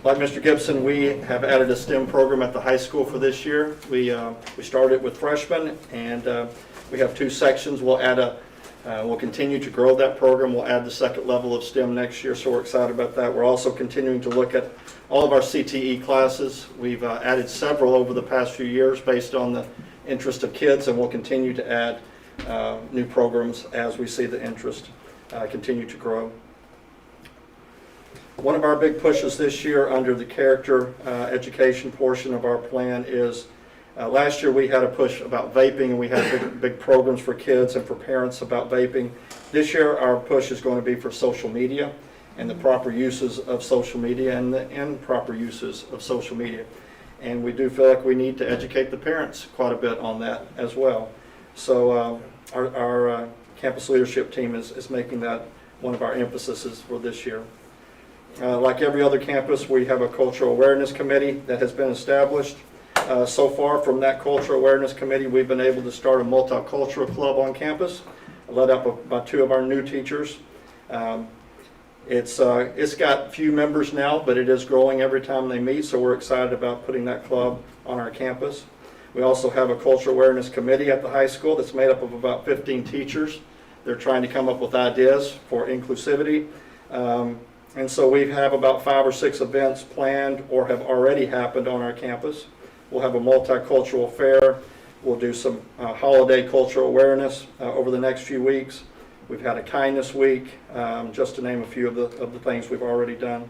Like Mr. Gibson, we have added a STEM program at the high school for this year. We started with freshmen, and we have 2 sections. We'll continue to grow that program. We'll add the second level of STEM next year, so we're excited about that. We're also continuing to look at all of our CTE classes. We've added several over the past few years based on the interest of kids, and we'll continue to add new programs as we see the interest continue to grow. One of our big pushes this year under the character education portion of our plan is last year we had a push about vaping, and we had big programs for kids and for parents about vaping. This year our push is going to be for social media and the proper uses of social media and the improper uses of social media. And we do feel like we need to educate the parents quite a bit on that as well. So our campus leadership team is making that one of our emphases for this year. Like every other campus, we have a cultural awareness committee that has been established. So far from that cultural awareness committee, we've been able to start a multicultural club on campus, led up by 2 of our new teachers. It's got few members now, but it is growing every time they meet, so we're excited about putting that club on our campus. We also have a cultural awareness committee at the high school that's made up of about 15 teachers. They're trying to come up with ideas for inclusivity. And so we have about 5 or 6 events planned or have already happened on our campus. We'll have a multicultural fair. We'll do some holiday cultural awareness over the next few weeks. We've had a kindness week, just to name a few of the things we've already done.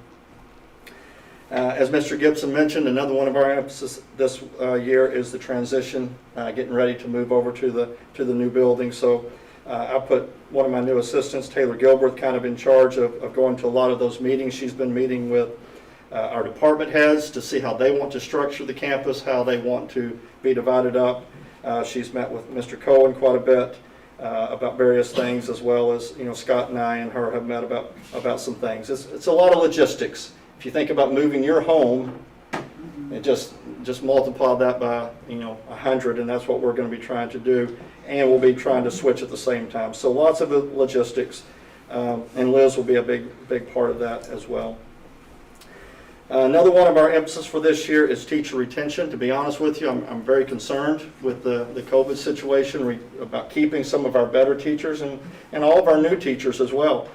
As Mr. Gibson mentioned, another one of our emphasis this year is the transition, getting ready to move over to the new building. So I put one of my new assistants, Taylor Gilbert, kind of in charge of going to a lot of those meetings. She's been meeting with our department heads to see how they want to structure the campus, how they want to be divided up. She's met with Mr. Cohen quite a bit about various things, as well as, you know, Scott and I and her have met about some things. It's a lot of logistics. If you think about moving your home, and just multiply that by, you know, 100, and that's what we're going to be trying to do, and we'll be trying to switch at the same time. So lots of logistics, and Liz will be a big part of that as well. Another one of our emphasis for this year is teacher retention. To be honest with you, I'm very concerned with the COVID situation about keeping some of our better teachers and all of our new teachers as well.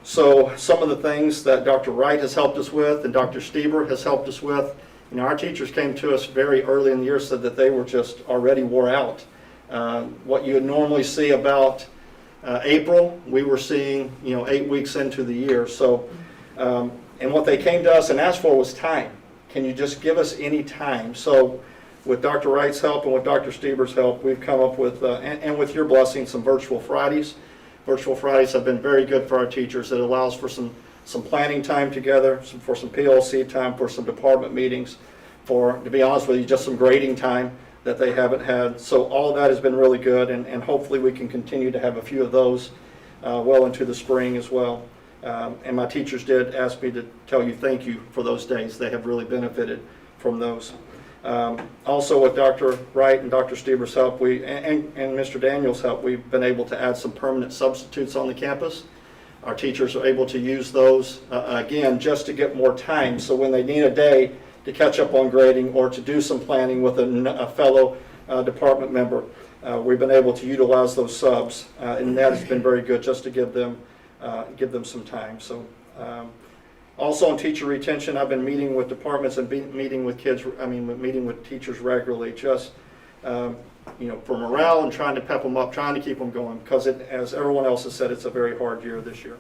So some of the things that Dr. Wright has helped us with and Dr. Stieber has helped us with, you know, our teachers came to us very early in the year, said that they were just already wore out. What you would normally see about April, we were seeing, you know, 8 weeks into the year. So, and what they came to us and asked for was time. Can you just give us any time? So with Dr. Wright's help and with Dr. Stieber's help, we've come up with, and with your blessing, some virtual Fridays. Virtual Fridays have been very good for our teachers. It allows for some planning time together, for some PLC time, for some department meetings, for, to be honest with you, just some grading time that they haven't had. So all of that has been really good, and hopefully we can continue to have a few of those well into the spring as well. And my teachers did ask me to tell you thank you for those days. They have really benefited from those. Also with Dr. Wright and Dr. Stieber's help, and Mr. Daniels' help, we've been able to add some permanent substitutes on the campus. Our teachers are able to use those, again, just to get more time. So when they need a day to catch up on grading or to do some planning with a fellow department member, we've been able to utilize those subs, and that has been very good just to give them some time. So also on teacher retention, I've been meeting with departments and meeting with teachers regularly, just you know, for morale and trying to pep them up, trying to keep them going, because as everyone else has said, it's a very hard year this year.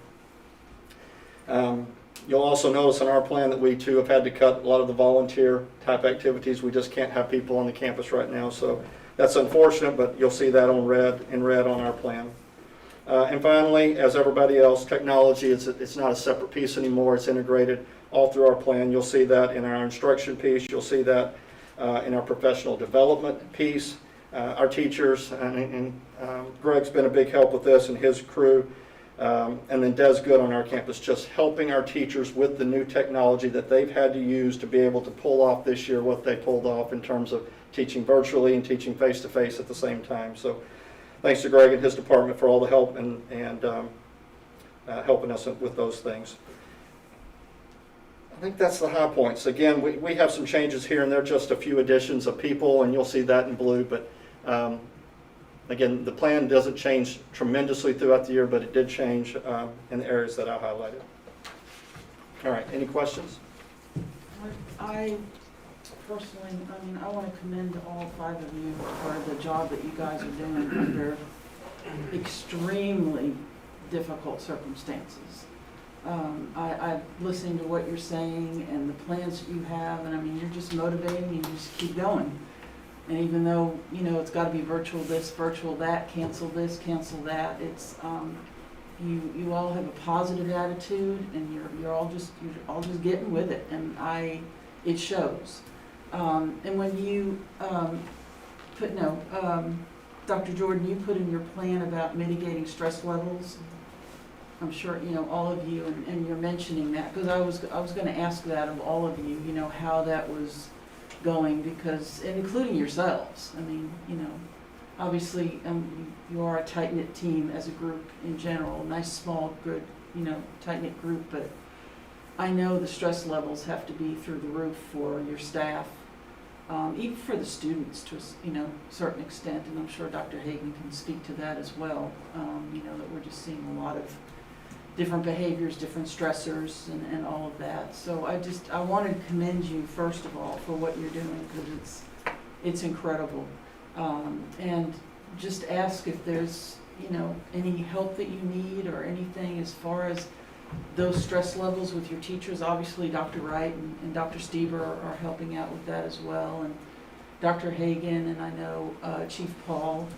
You'll also notice in our plan that we too have had to cut a lot of the volunteer type activities. We just can't have people on the campus right now, so that's unfortunate, but you'll see that in red on our plan. And finally, as everybody else, technology, it's not a separate piece anymore. It's integrated all through our plan. You'll see that in our instruction piece. You'll see that in our professional development piece. Our teachers, and Greg's been a big help with this and his crew, and then Des Good on our campus, just helping our teachers with the new technology that they've had to use to be able to pull off this year what they pulled off in terms of teaching virtually and teaching face-to-face at the same time. So thanks to Greg and his department for all the help and helping us with those things. I think that's the high points. Again, we have some changes here and there, just a few additions of people, and you'll see that in blue. But again, the plan doesn't change tremendously throughout the year, but it did change in the areas that I highlighted. All right, any questions? I personally, I want to commend all 5 of you for the job that you guys are doing under extremely difficult circumstances. I've listened to what you're saying and the plans that you have, and you're just motivating, you just keep going. And even though, you know, it's got to be virtual this, virtual that, cancel this, cancel that, it's, you all have a positive attitude, and you're all just getting with it, and it shows. And when you Dr. Jordan, you put in your plan about mitigating stress levels. I'm sure, you know, all of you, and you're mentioning that, because I was going to ask that of all of you, you know, how that was going, because, and including yourselves. You know, obviously you are a tight-knit team as a group in general, nice, small, good, you know, tight-knit group, but I know the stress levels have to be through the roof for your staff, even for the students to a certain extent, and I'm sure Dr. Hagan can speak to that as well. You know, that we're just seeing a lot of different behaviors, different stressors, and all of that. So I wanted to commend you, first of all, for what you're doing, because it's incredible. And just ask if there's, you know, any help that you need or anything as far as those stress levels with your teachers. Obviously, Dr. Wright and Dr. Stieber are helping out with that as well, and Dr. Hagan, and I know Chief Paul.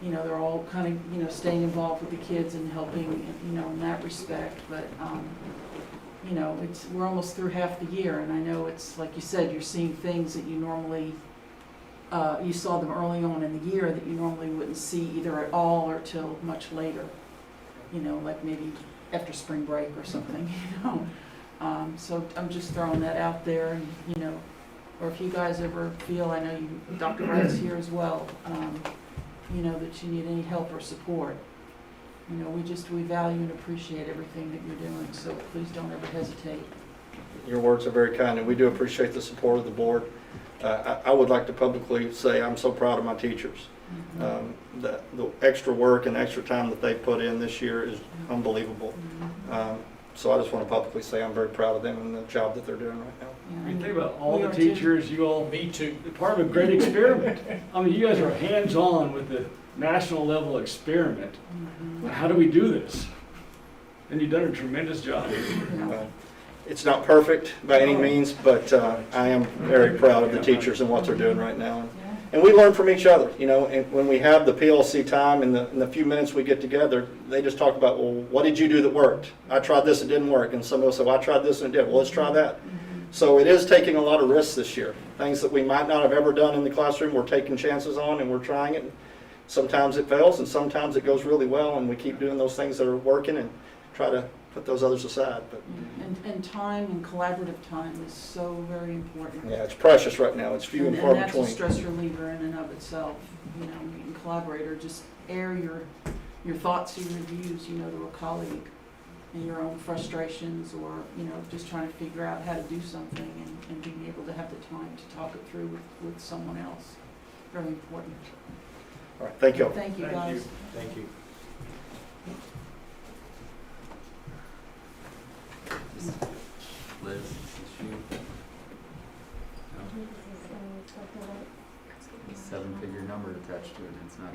you know, they're all kind of, you know, staying involved with the kids and helping, you know, in that respect. But, you know, we're almost through half the year, and I know it's, like you said, you're seeing things that you normally, you saw them early on in the year that you normally wouldn't see either at all or till much later. You know, like maybe after spring break or something, you know. So I'm just throwing that out there, and, you know, or if you guys ever feel, I know you, Dr. Wright's here as well, you know, that you need any help or support. You know, we value and appreciate everything that you're doing, so please don't ever hesitate. Your words are very kind, and we do appreciate the support of the board. I would like to publicly say I'm so proud of my teachers. The extra work and extra time that they put in this year is unbelievable. So I just want to publicly say I'm very proud of them and the job that they're doing right now. Yeah, You think about all we the are too. teachers, you all, Me too. part of a great experiment. I mean, you guys are hands-on with the national level experiment. How do we do this? And you've done a tremendous job. It's not perfect by any means, but I am very proud of the teachers and what they're doing right now. And we learn from each other, you know, and when we have the PLC time and the few minutes we get together, they just talk about, well, what did you do that worked? I tried this, it didn't work. And somebody will say, well, I tried this and it did. Well, let's try that. So it is taking a lot of risks this year. Things that we might not have ever done in the classroom, we're taking chances on and we're trying it. Sometimes it fails and sometimes it goes really well, and we keep doing those things that are working and try to put those others aside. But And time and collaborative time is so very important. yeah, it's precious right now. It's few and far that's a between. stress reliever in and of itself. You know, you can collaborate or just air your thoughts, your reviews, you know, to a colleague, and your own frustrations, or, you know, just trying to figure out how to do something and being able to have the time to talk it through with someone else. Very important. All right, thank you. Thank you, Thank guys. you. Thank you. Liz, is she? No? Seven-figure number attached to it, it's not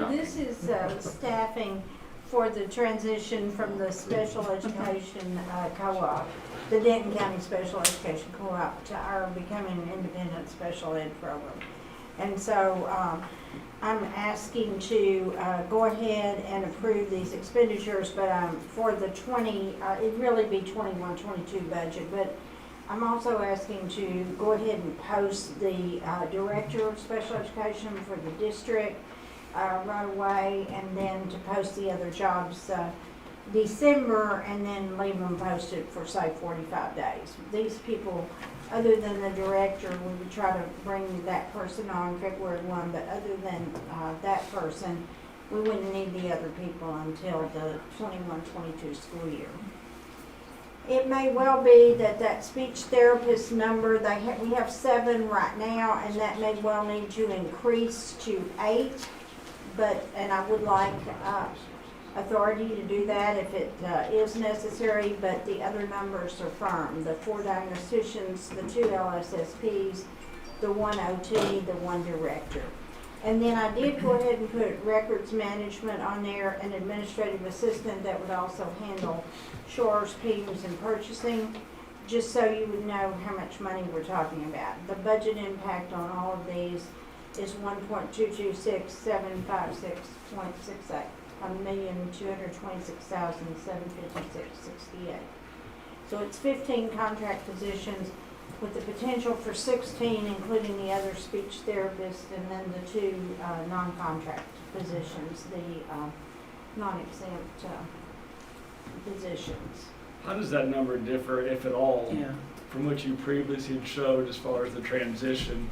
you. This is staffing for the transition from the special education co-op, the Denton County Special Education Co-op, to our becoming an independent special ed program. And so I'm asking to go ahead and approve these expenditures, but for the it'd really be 21-22 budget, but I'm also asking to go ahead and post the Director of Special Education for the district right away, and then to post the other jobs December, and then leave them posted for, say, 45 days. These people, other than the director, we would try to bring that person on February 1, but other than that person, we wouldn't need the other people until the 21-22 school year. It may well be that speech therapist number, we have 7 right now, and that may well need to increase to 8. And I would like authority to do that if it is necessary, but the other numbers are firm. The 4 diagnosticians, the 2 LSSPs, the 1 OT, the 1 director. And then I did go ahead and put records management on there, an administrative assistant that would also handle chores, PMs, and purchasing, just so you would know how much money we're talking about. The budget impact on all of these is 1.226756.68, $1,226,756.68. So it's 15 contract positions with the potential for 16, including the other speech therapist, and then the 2 non-contract positions, the non-exempt positions. How does that number differ, if at all, Yeah. from what you previously showed as far as the transition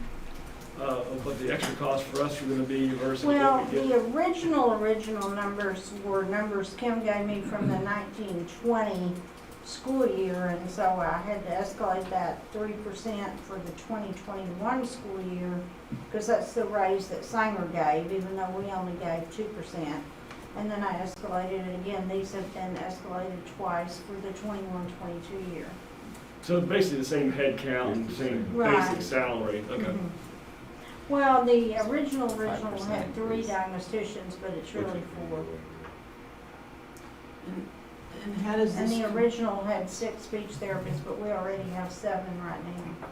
of what the extra cost for us are going to be versus Well, what we get? the original numbers were numbers Kim gave me from the 1920 school year, and so I had to escalate that 3% for the 2021 school year, because that's the raise that Sanger gave, even though we only gave 2%. And then I escalated it again. These have been escalated twice for the 21-22 year. So basically the same head count, same Right. basic salary, okay. Mhm. Well, the original 5% had 3 increase. diagnosticians, but it's really 4. And how does And this? the original had 6 speech therapists, but we already have 7 right now.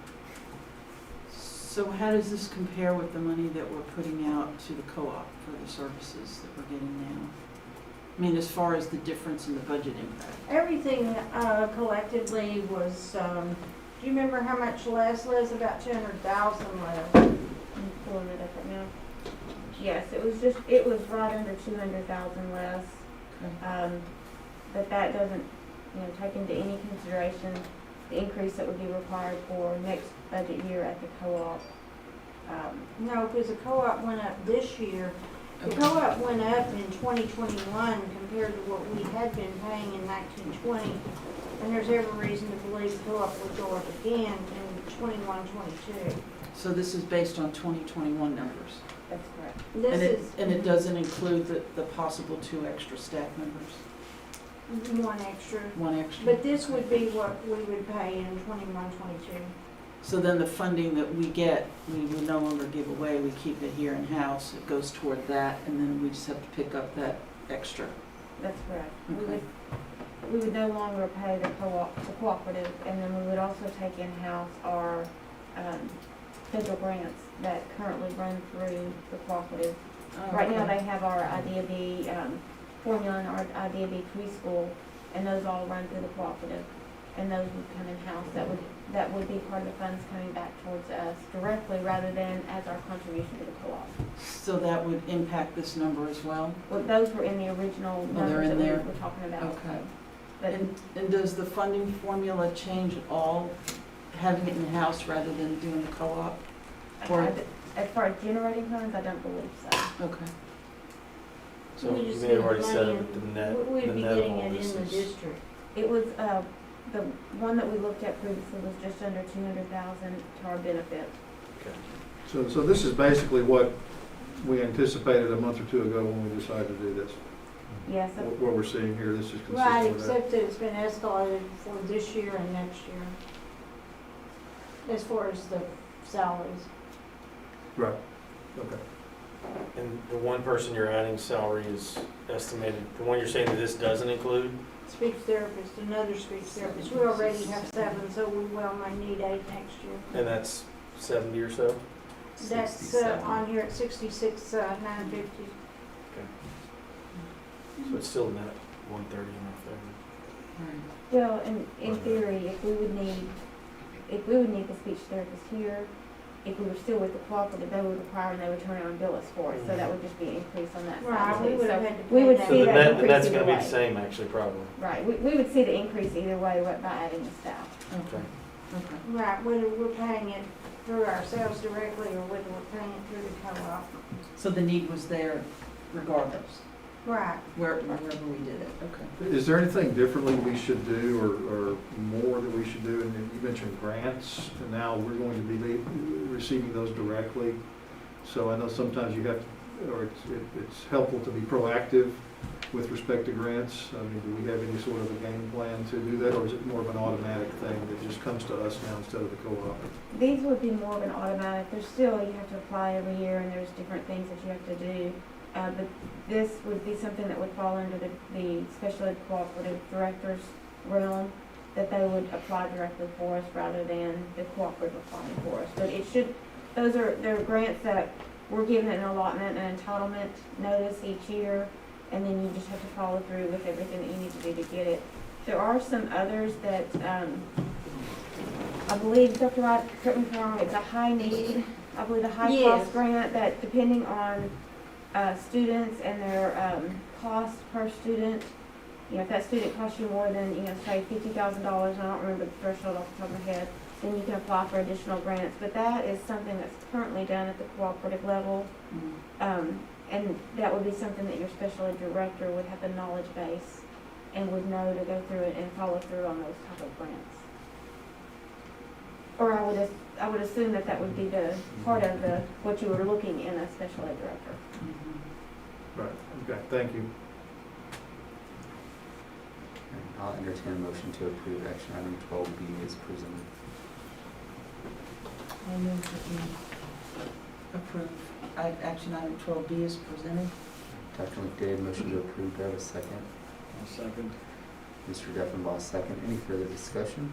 So So how does this compare with the money that we're putting out to the co-op for the services that we're getting now? I mean, as far as the difference in the budget impact. Everything collectively was, do you remember how much less, Liz? About 200,000 less. I'm pulling it up right now. Yes, it was right under 200,000 less. But that doesn't, take into any consideration the increase that would be required for next budget year at the co-op. No, because the co-op went up this year. The co-op went up in 2021 compared to what we had been paying in 1920. And there's every reason to believe the co-op would go up again in 21-22. So this is based on 2021 numbers? That's correct. And it doesn't include the possible 2 extra staff members? One extra. One extra? But this would be what we would pay in 21-22. So then the funding that we get, we will no longer give away, we keep it here in-house, it goes toward that, and then we just have to pick up that extra. That's correct. Okay. We would no longer pay the cooperative, and then we would also take in-house our federal grants that currently run through the cooperative. Oh, Right now, okay. they have our IDB formula and our IDB preschool, and those all run through the cooperative, and those would come in-house. That would be part of the funds coming back towards us directly rather than as our contribution to the co-op. So that would impact this number as well? Well, those were in the original Oh, they're numbers in that we there? were talking about. Okay. But And does the funding formula change at all, having it in-house rather than doing the co-op? Or- as far as generating funds, I don't believe so. Okay. So We you just may have need already the said money it, but the in- net, We'd the be net of getting all it this in the is. district. It was, the one that we looked at previously was just under 200,000 to our benefit. Okay. So this is basically what we anticipated a month or two ago when we decided to do this. Yes, What we're seeing here, this is right, consistent with that. except that it's been escalated for this year and next year. As far as the salaries. Right, okay. And the one person you're adding salary is estimated, the one you're saying that this doesn't include? Speech therapist, another speech therapist. We already have 7, so we well may need 8 next year. And that's 70 or so? That's 67. on here at 66,950. So it's still net 130 enough there. Right. Well, in theory, if we would need the speech therapist here, if we were still with the cooperative, they would require and they would turn around and bill us for it, so that would just be an increase on that Right, side we too. would So have had to we pay would that. So see the that net, increase that's either gonna be the way. same actually, probably. Right, we would see the increase either way by adding the staff. Okay. Okay. Right, whether we're paying it through ourselves directly or whether we're paying it through the co-op. So the need was there regardless, Right. wherever we did it, okay. Is there anything differently we should do or more that we should do? And you mentioned grants, and now we're going to be receiving those directly. So I know sometimes you have to, or it's helpful to be proactive with respect to grants. I mean, do we have any sort of a game plan to do that, or is it more of an automatic thing that just comes to us now instead of the co-op? These would be more of an automatic. There's still, you have to apply every year and there's different things that you have to do. But this would be something that would fall under the special ed cooperative director's realm, that they would apply directly for us rather than the cooperative applying for us. But it should, they're grants that we're given an allotment and entitlement notice each year, and then you just have to follow through with everything that you need to do to get it. There are some others that, I believe, Dr. Wright, correct me if I'm wrong, it's a high need, I believe a high cost Yes. grant that depending on students and their cost per student, if that student costs you more than, say $50,000, and I don't remember the threshold off the top of my head, then you can apply for additional grants. But that is something that's currently done at the cooperative level. And that would be something that your special ed director would have the knowledge base and would know to go through it and follow through on those type of grants. Or I would assume that that would be the part of what you were looking in a special ed director. Right, okay, thank you. And I'll entertain a motion to approve action item 12B as presented. I move that we approve action item 12B is presented. Dr. McDade, motion to approve. Do I have a second? I'll second. Mr. Deffenbaugh, second. Any further discussion?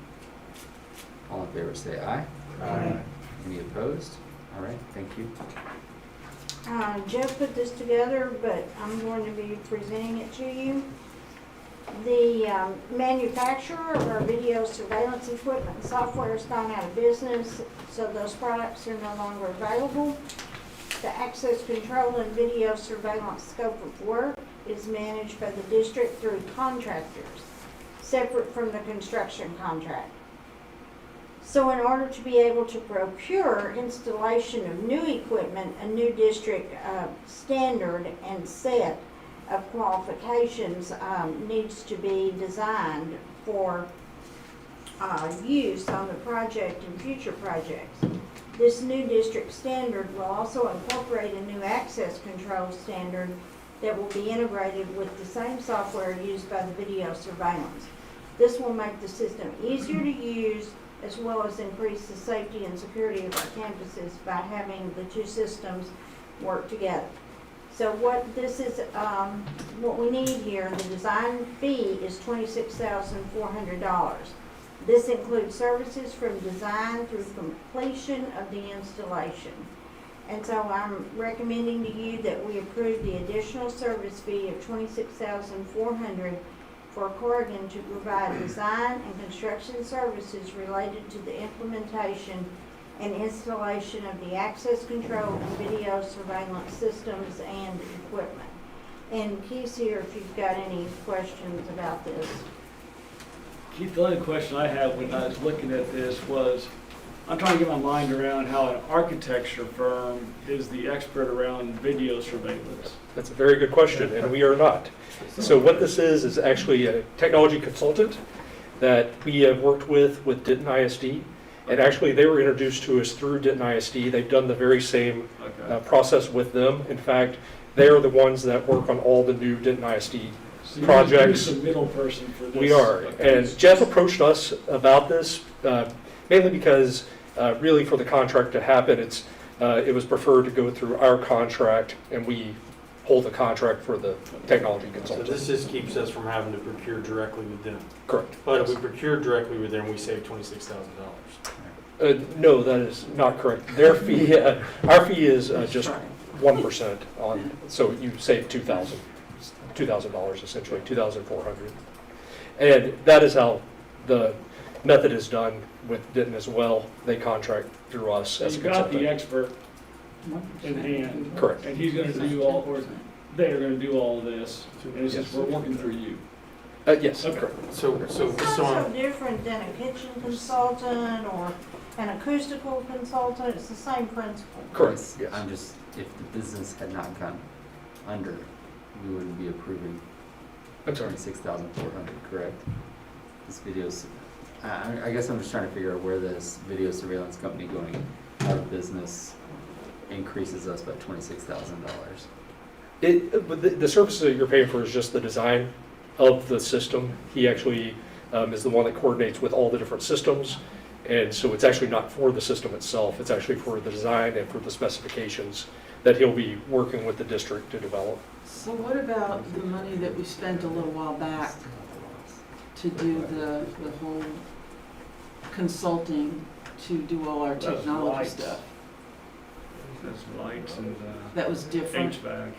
All in favor say aye. Aye. Any opposed? All right, thank you. Jeff put this together, but I'm going to be presenting it to you. The manufacturer of our video surveillance equipment and software has gone out of business, so those products are no longer available. The access control and video surveillance scope of work is managed by the district through contractors, separate from the construction contract. So in order to be able to procure installation of new equipment, a new district standard and set of qualifications needs to be designed for use on the project and future projects. This new district standard will also incorporate a new access control standard that will be integrated with the same software used by the video surveillance. This will make the system easier to use, as well as increase the safety and security of our campuses by having the two systems work together. So what this is, what we need here, the design fee is $26,400. This includes services from design through completion of the installation. And so I'm recommending to you that we approve the additional service fee of $26,400 for Corrigan to provide design and construction services related to the implementation and installation of the access control and video surveillance systems and equipment. And Keith's here if you've got any questions about this. Keith, the only question I had when I was looking at this was, I'm trying to get my mind around how an architecture firm is the expert around video surveillance. That's a very good question, and we are not. So what this is actually a technology consultant that we have worked with Denton ISD. And actually, they were introduced to us through Denton ISD. They've done the very same process with them. In fact, they are the ones that work on all the new Denton ISD projects. You're the middle person for this. We are. And Jeff approached us about this, mainly because really for the contract to happen, it was preferred to go through our contract, and we hold the contract for the technology So consultant. this just keeps us from having to procure directly with them. Correct. But if we procure directly with them, we save $26,000. No, that is not correct. Their fee, our fee is just 1% on, so you save $2,000 essentially, $2,400. And that is how the method is done with Denton as well. They contract through us So as a you've got the consultant. expert in hand. Correct. And he's gonna do all, or they are gonna do all of this, and it's just, Yes. we're working through you. Yes, Okay. correct. So It's not just so so I'm, different than a kitchen consultant or an acoustical consultant. It's the same principle. Correct, Yes, yes. I'm just, if the business had not gone under, we wouldn't be approving I'm sorry. 26,400, correct? This video's, I guess I'm just trying to figure out where this video surveillance company going out of business increases us by $26,000. But the services that you're paying for is just the design of the system. He actually is the one that coordinates with all the different systems. And so it's actually not for the system itself, it's actually for the design and for the specifications that he'll be working with the district to develop. So what about the money that we spent a little while back to do the whole consulting to do all our That's technology lights. stuff? That's lights and That was different. HVAC.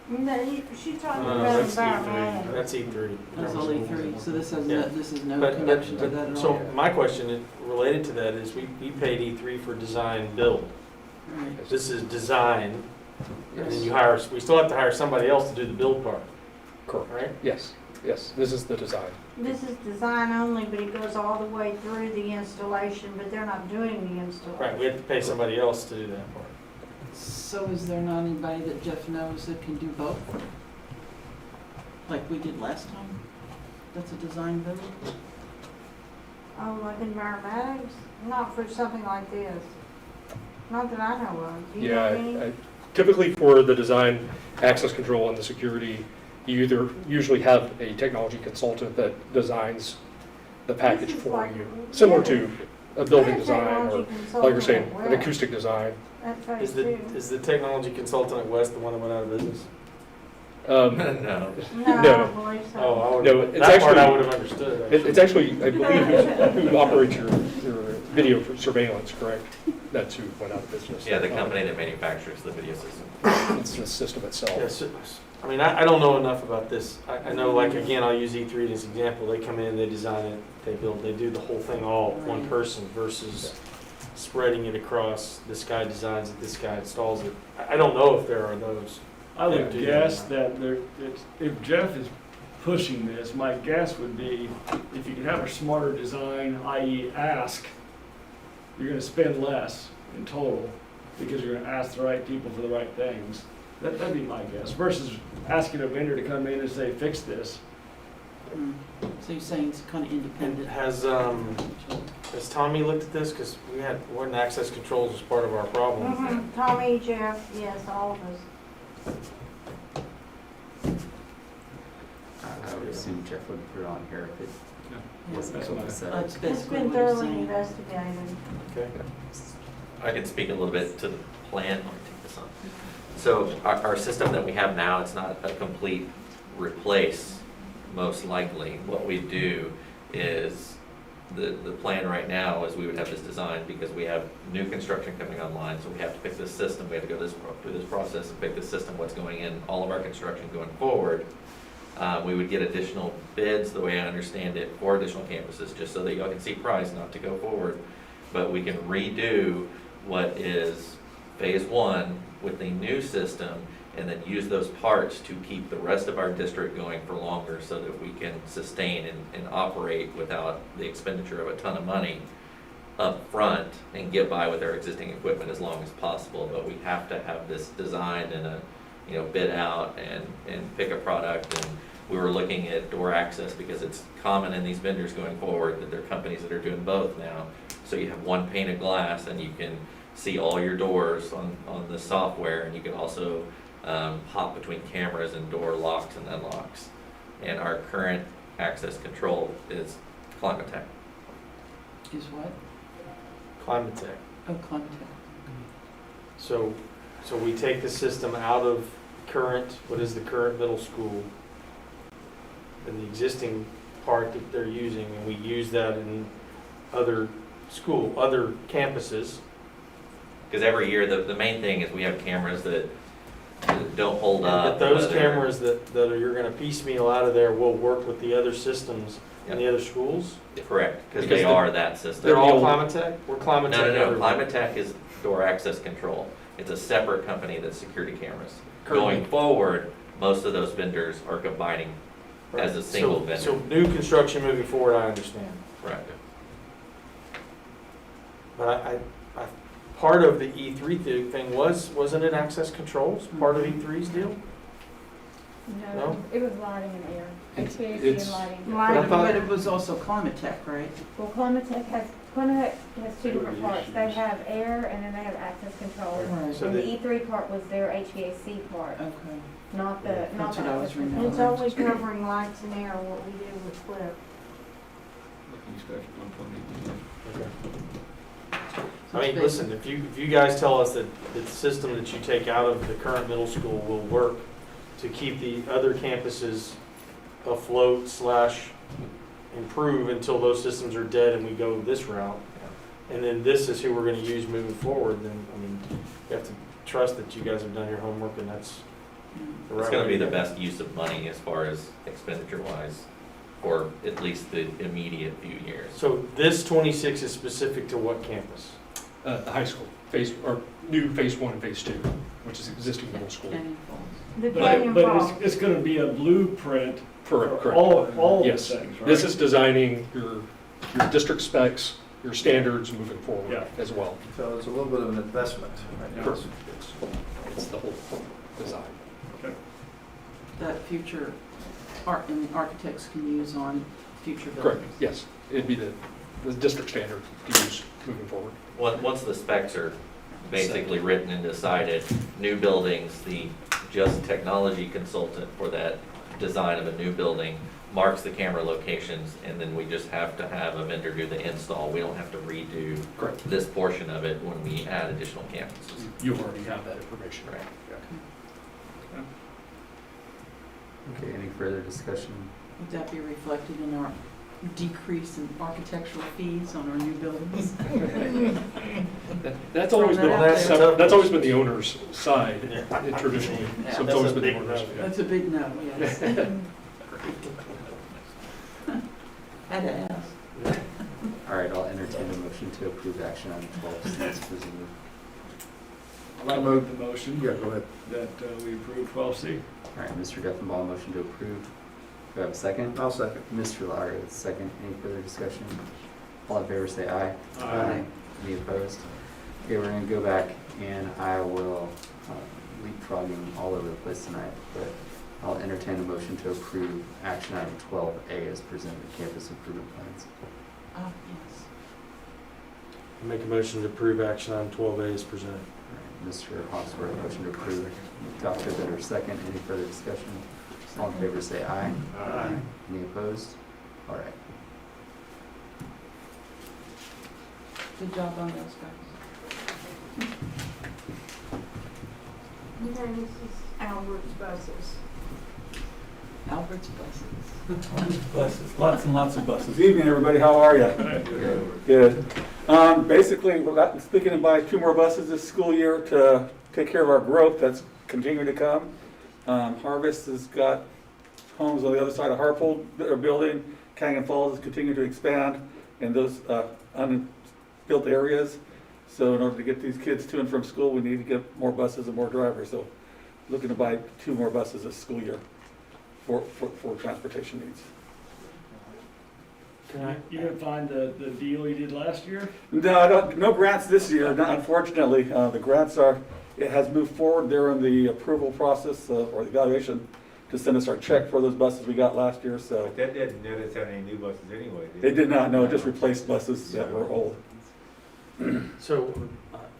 No, she's talking no, about that's E3. environmental. That's E3. That's only three, so this has Yeah. no, this is no But, connection to that at so all. my question related to that is we paid E3 for design build. Right. This is design, and then Yes. you hire, we still have to hire somebody else to do the build part, Correct. right? Yes, yes, this is the design. This is design only, but it goes all the way through the installation, but they're not doing the installation. Right, we have to pay somebody else to do that part. So is there not anybody that Jeff knows that can do both? Like we did last time? That's a design build? Oh, like environmatics? Not for something like this. Not that I know of. Do you know of any? Yeah, typically for the design, access control, and the security, you either usually have a technology consultant that designs the package This is for like- you, similar yeah. to a building They're a design, technology or like consultant you're saying, at an West. acoustic design. At phase two. Is the technology consultant at West the one that went out of business? No. No, No. I don't believe so. Oh, No, it's that part I actually- would have understood. It's actually, I believe, who operates your video for surveillance, correct? That's who went out of business. Yeah, the company that manufactures the video system. It's the system itself. Yes, I mean, I don't know enough about this. I know, like, again, I'll use E3 as an example. They come in, they design it, they build, they do the whole thing all one Right. person versus spreading it across, this guy designs it, this guy installs it. I don't know if there are those. I would Yeah. guess that if Jeff is pushing this, my guess would be if you could have a smarter design, i.e. ask, you're gonna spend less in total because you're gonna ask the right people for the right things. That'd be my guess versus asking a vendor to come in and say, fix this. Mm. So you're saying it's kind of And independent? has Tommy looked at this? Because wasn't access controls was part of our problem. Mhm. Tommy, Jeff, yes, all of us. I would assume Jeff would put it on here if it wasn't That's able what to set That's it. It's basically been what you're thoroughly saying. investigated. Okay. I can speak a little bit to the plan. Let me take this on. So our system that we have now, it's not a complete replace, most likely. What we do is, the plan right now is we would have this design because we have new construction coming online, so we have to pick this system, we have to go through this process and pick this system, what's going in all of our construction going forward. We would get additional bids, the way I understand it, for additional campuses, just so that y'all can see price, not to go forward. But we can redo what is phase one with the new system and then use those parts to keep the rest of our district going for longer so that we can sustain and operate without the expenditure of a ton of money up front and get by with our existing equipment as long as possible. But we have to have this designed and bid out and pick a product. And we were looking at door access because it's common in these vendors going forward that there are companies that are doing both now. So you have one pane of glass and you can see all your doors on the software, and you can also hop between cameras and door locks and unlocks. And our current access control is Climatech. Is what? Climatech. Oh, Climatech. So we take the system out of what is the current middle school and the existing part that they're using, and we use that in other campuses. Because every year, the main thing is we have cameras that don't hold up. But those whether- cameras you're gonna piecemeal out of there will work with the other systems in the other schools? Correct, because Because they the- are that system. They're all old- Climatech? We're Climatech No, everywhere. Climatech is door access control. It's a separate company that's security cameras. Currently. Going forward, most of those vendors are combining as a single vendor. So new construction moving forward, I understand. Right. But I part of the E3 thing wasn't it access controls, part of E3's deal? No? It was lighting and air, HVAC It's- and lighting. I thought- But it was also Climatech, right? Well, Climatech has two different parts. They have air and then they have access control. Right. So And the they- E3 part was their HVAC part, Okay. not the That's what I was access reading. control. It's only covering lights and air, what we do with Clip. I mean, listen, if you guys tell us that the system that you take out of the current middle school will work to keep the other campuses afloat / improve until those systems are dead and we go this route, and then this is who we're gonna use moving forward, then, I mean, you have to trust that you guys have done your homework and that's the right It's gonna way be to the go. best use of money as far as expenditure wise, for at least the immediate few years. So this 26 is specific to what campus? The high school, new phase one and phase two, which is existing middle school. Canyon Falls. The But Canyon Falls. it's gonna be a blueprint for Correct. all of the Yes. things, right? This is designing your district specs, your standards moving forward Yeah. as well. So it's a little bit of an investment right now. Correct. It's the whole design. That future architects can use on future buildings. Correct, yes. It'd be the district standard to use moving forward. Once the specs are basically written and decided, new buildings, the just technology consultant for that design of a new building marks the camera locations, and then we just have to have a vendor do the install. We don't have to redo Correct. this portion of it when we add additional campuses. You already have that information. Right. Okay, any further discussion? Would that be reflected in our decrease in architectural fees on our new buildings? That's always been, Well, that's always been the owner's side traditionally. So it's That's always a been the big owner's. no. yeah. That's a big no, yes. Had to ask. All right, I'll entertain a motion to approve action item 12C as presented. I'll move the motion Yeah, go ahead. that we approve 12C. All right, Mr. Duffenbaugh, motion to approve. Do I have a second? I'll second. Mr. Lager, second. Any further discussion? All in favor, say aye. Aye. Any opposed? Okay, we're gonna go back and I will, leapfrogging all over the place tonight, but I'll entertain a motion to approve action item 12A as presented, campus improvement plans. Yes. Make a motion to approve action item 12A is presented. All right, Mr. Hawksworth, motion to approve. Dr. Bitter, second. Any further discussion? All in favor, say aye. Aye. Any opposed? All right. Good job on those guys. And then this is Albert's buses. Albert's buses. Buses, lots and lots of buses. Evening, everybody, how are you? Good. Basically, we're speaking to buy 2 more buses this school year to take care of our growth that's continuing to come. Harvest has got homes on the other side of Harpold that are building. Canyon Falls is continuing to expand in those unbuilt areas. So in order to get these kids to and from school, we need to get more buses and more drivers. So looking to buy 2 more buses this school year for transportation needs. You didn't find the deal you did last year? No, I don't, no grants this year, unfortunately. The grants it has moved forward. They're in the approval process or the evaluation to send us our check for those buses we got last year, so. That didn't net us any new buses anyway, did They did not, no, it just replaced buses that were old. So,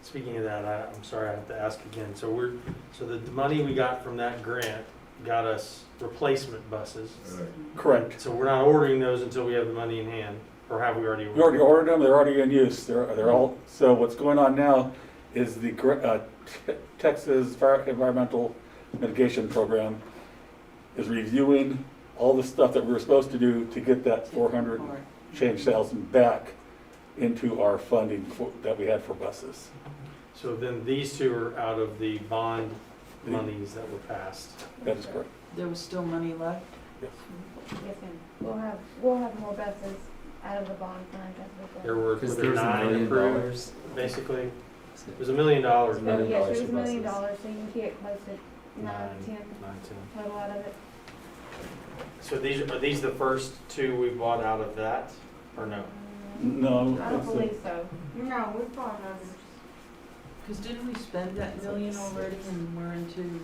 speaking of that, I'm sorry I have to ask again. So the money we got from that grant got us replacement buses. Correct. So we're not ordering those until we have the money in hand, or have we already? We already ordered them, they're already in use. They're all, so what's going on now is the Texas Fire Environmental Mitigation Program is reviewing all the stuff that we were supposed to do to get that 400 change thousand back into our funding that we had for buses. So then these 2 are out of the bond monies that were passed. That is correct. There was still money left? Yes. Yes, ma'am. We'll have more buses out of the bond fund as we go. There were Because there there's $1 9 million. approved, basically. It was $1 million. $1 So, million yes, it for was $1 million, buses. so you can get close to 9, 10 total out of it. So are these the first 2 we bought out of that, or no? No. I don't believe so. No, we bought others. Because didn't we spend that million already and we're into,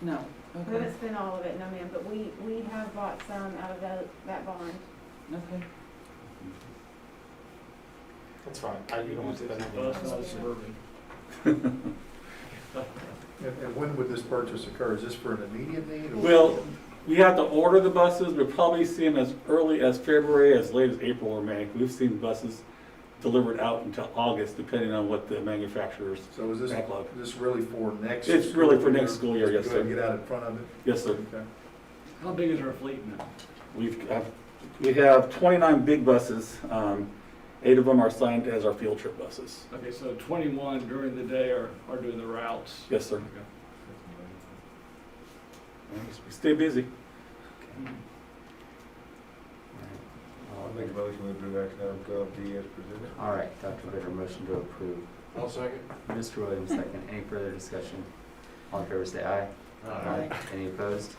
no, We okay, haven't spent all of it, no ma'am, but we have bought some out of that bond. okay. That's fine. You don't want to spend Bus, it. not Suburban. And when would this purchase occur? Is this for an immediate need? Or Well, we have to order the buses. We'll probably see them as early as February, as late as April or May. We've seen buses delivered out until August, depending on what the manufacturer's So is backlog. this really for next? It's really for school next school year, yes, Go ahead and sir. get out in front of it? Yes, sir. Okay. How big is our fleet now? We have 29 big buses. 8 of them are signed as our field trip buses. Okay, so 21 during the day are doing the routes. Yes, sir. Okay. We stay busy. I'll make a motion to approve action item 12D as presented. All right, Dr. Bitter, motion to approve. I'll second. Mr. Williams, second. Any further discussion? All in favor, say aye. Aye. Any opposed?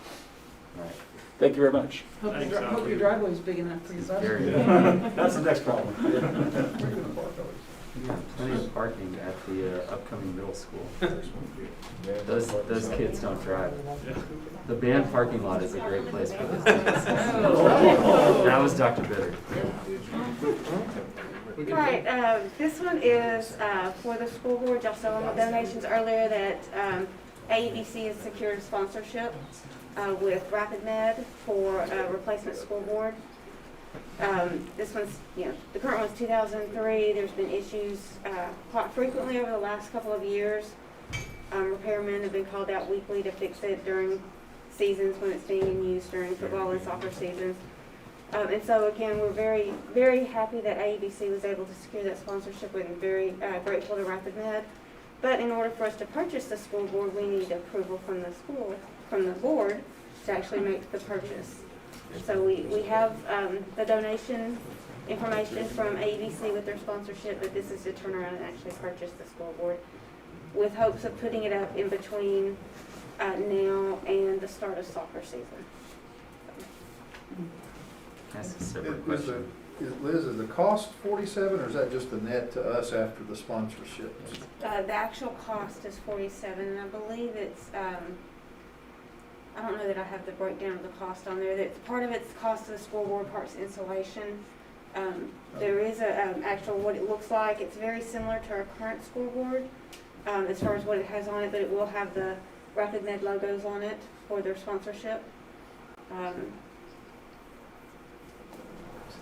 All right. Thank you very much. Hope Thanks, your Alfred. driveway's big enough for your bus. Very good. That's the next problem. We got plenty of parking at the upcoming middle school. Those kids don't drive. The band parking lot is a great place for this. That was Dr. Bitter. Right, this one is for the school board. Y'all saw on the donations earlier that AEDC has secured sponsorship with Rapid Med for a replacement school board. This one's, the current one's 2003. There's been issues quite frequently over the last couple of years. Repairmen have been called out weekly to fix it during seasons when it's being in use during football and soccer seasons. And so again, we're very, very happy that AEBC was able to secure that sponsorship and very grateful to Rapid Med. But in order for us to purchase the school board, we need approval from the board to actually make the purchase. So we have the donation information from AEBC with their sponsorship, but this is to turn around and actually purchase the school board with hopes of putting it up in between now and the start of soccer season. That's a separate Is question. Liz, is the cost 47, or is that just the net to us after the sponsorship? The actual cost is 47, and I believe it's, I don't know that I have the breakdown of the cost on there. That part of it's cost of the school board, parts insulation. There is a actual what it looks like. It's very similar to our current school board as far as what it has on it, but it will have the Rapid Med logos on it for their sponsorship.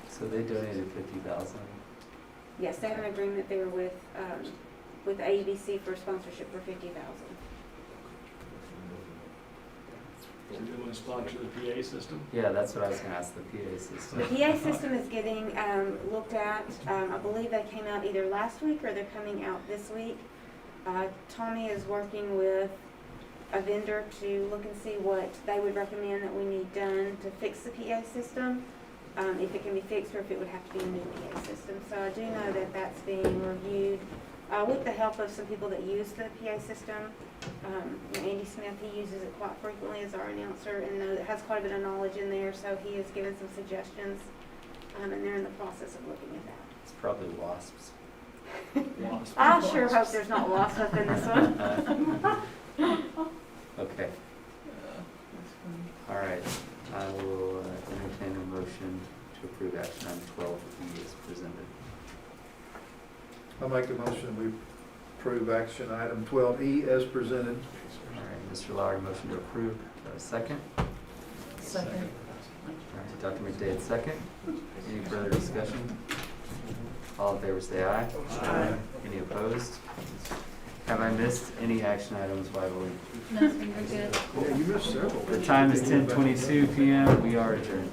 So they donated 50,000. Yes, they have an agreement there with AEBC for sponsorship for 50,000. So they want to sponsor the PA system? Yeah, that's what I was gonna ask, the PA system. The PA system is getting looked at. I believe they came out either last week or they're coming out this week. Tommy is working with a vendor to look and see what they would recommend that we need done to fix the PA system. If it can be fixed or if it would have to be a new PA system. So I do know that that's being reviewed with the help of some people that use the PA system. Andy Smith, he uses it quite frequently as our announcer and has quite a bit of knowledge in there, so he has given some suggestions, and they're in the process of looking at that. It's probably wasps. I sure hope there's not wasps up in this one. Okay, all right. I will entertain a motion to approve action item 12E as presented. I'll make a motion, we approve action item 12E as presented. All right, Mr. Lowry, motion to approve. Do I have a second? Second. All right, Dr. McDade, second. Any further discussion? All in favor say aye. Aye. Any opposed? Have I missed any action items while we? No, you're good. Yeah, you missed several. The time is 10:22 p.m. We are adjourned.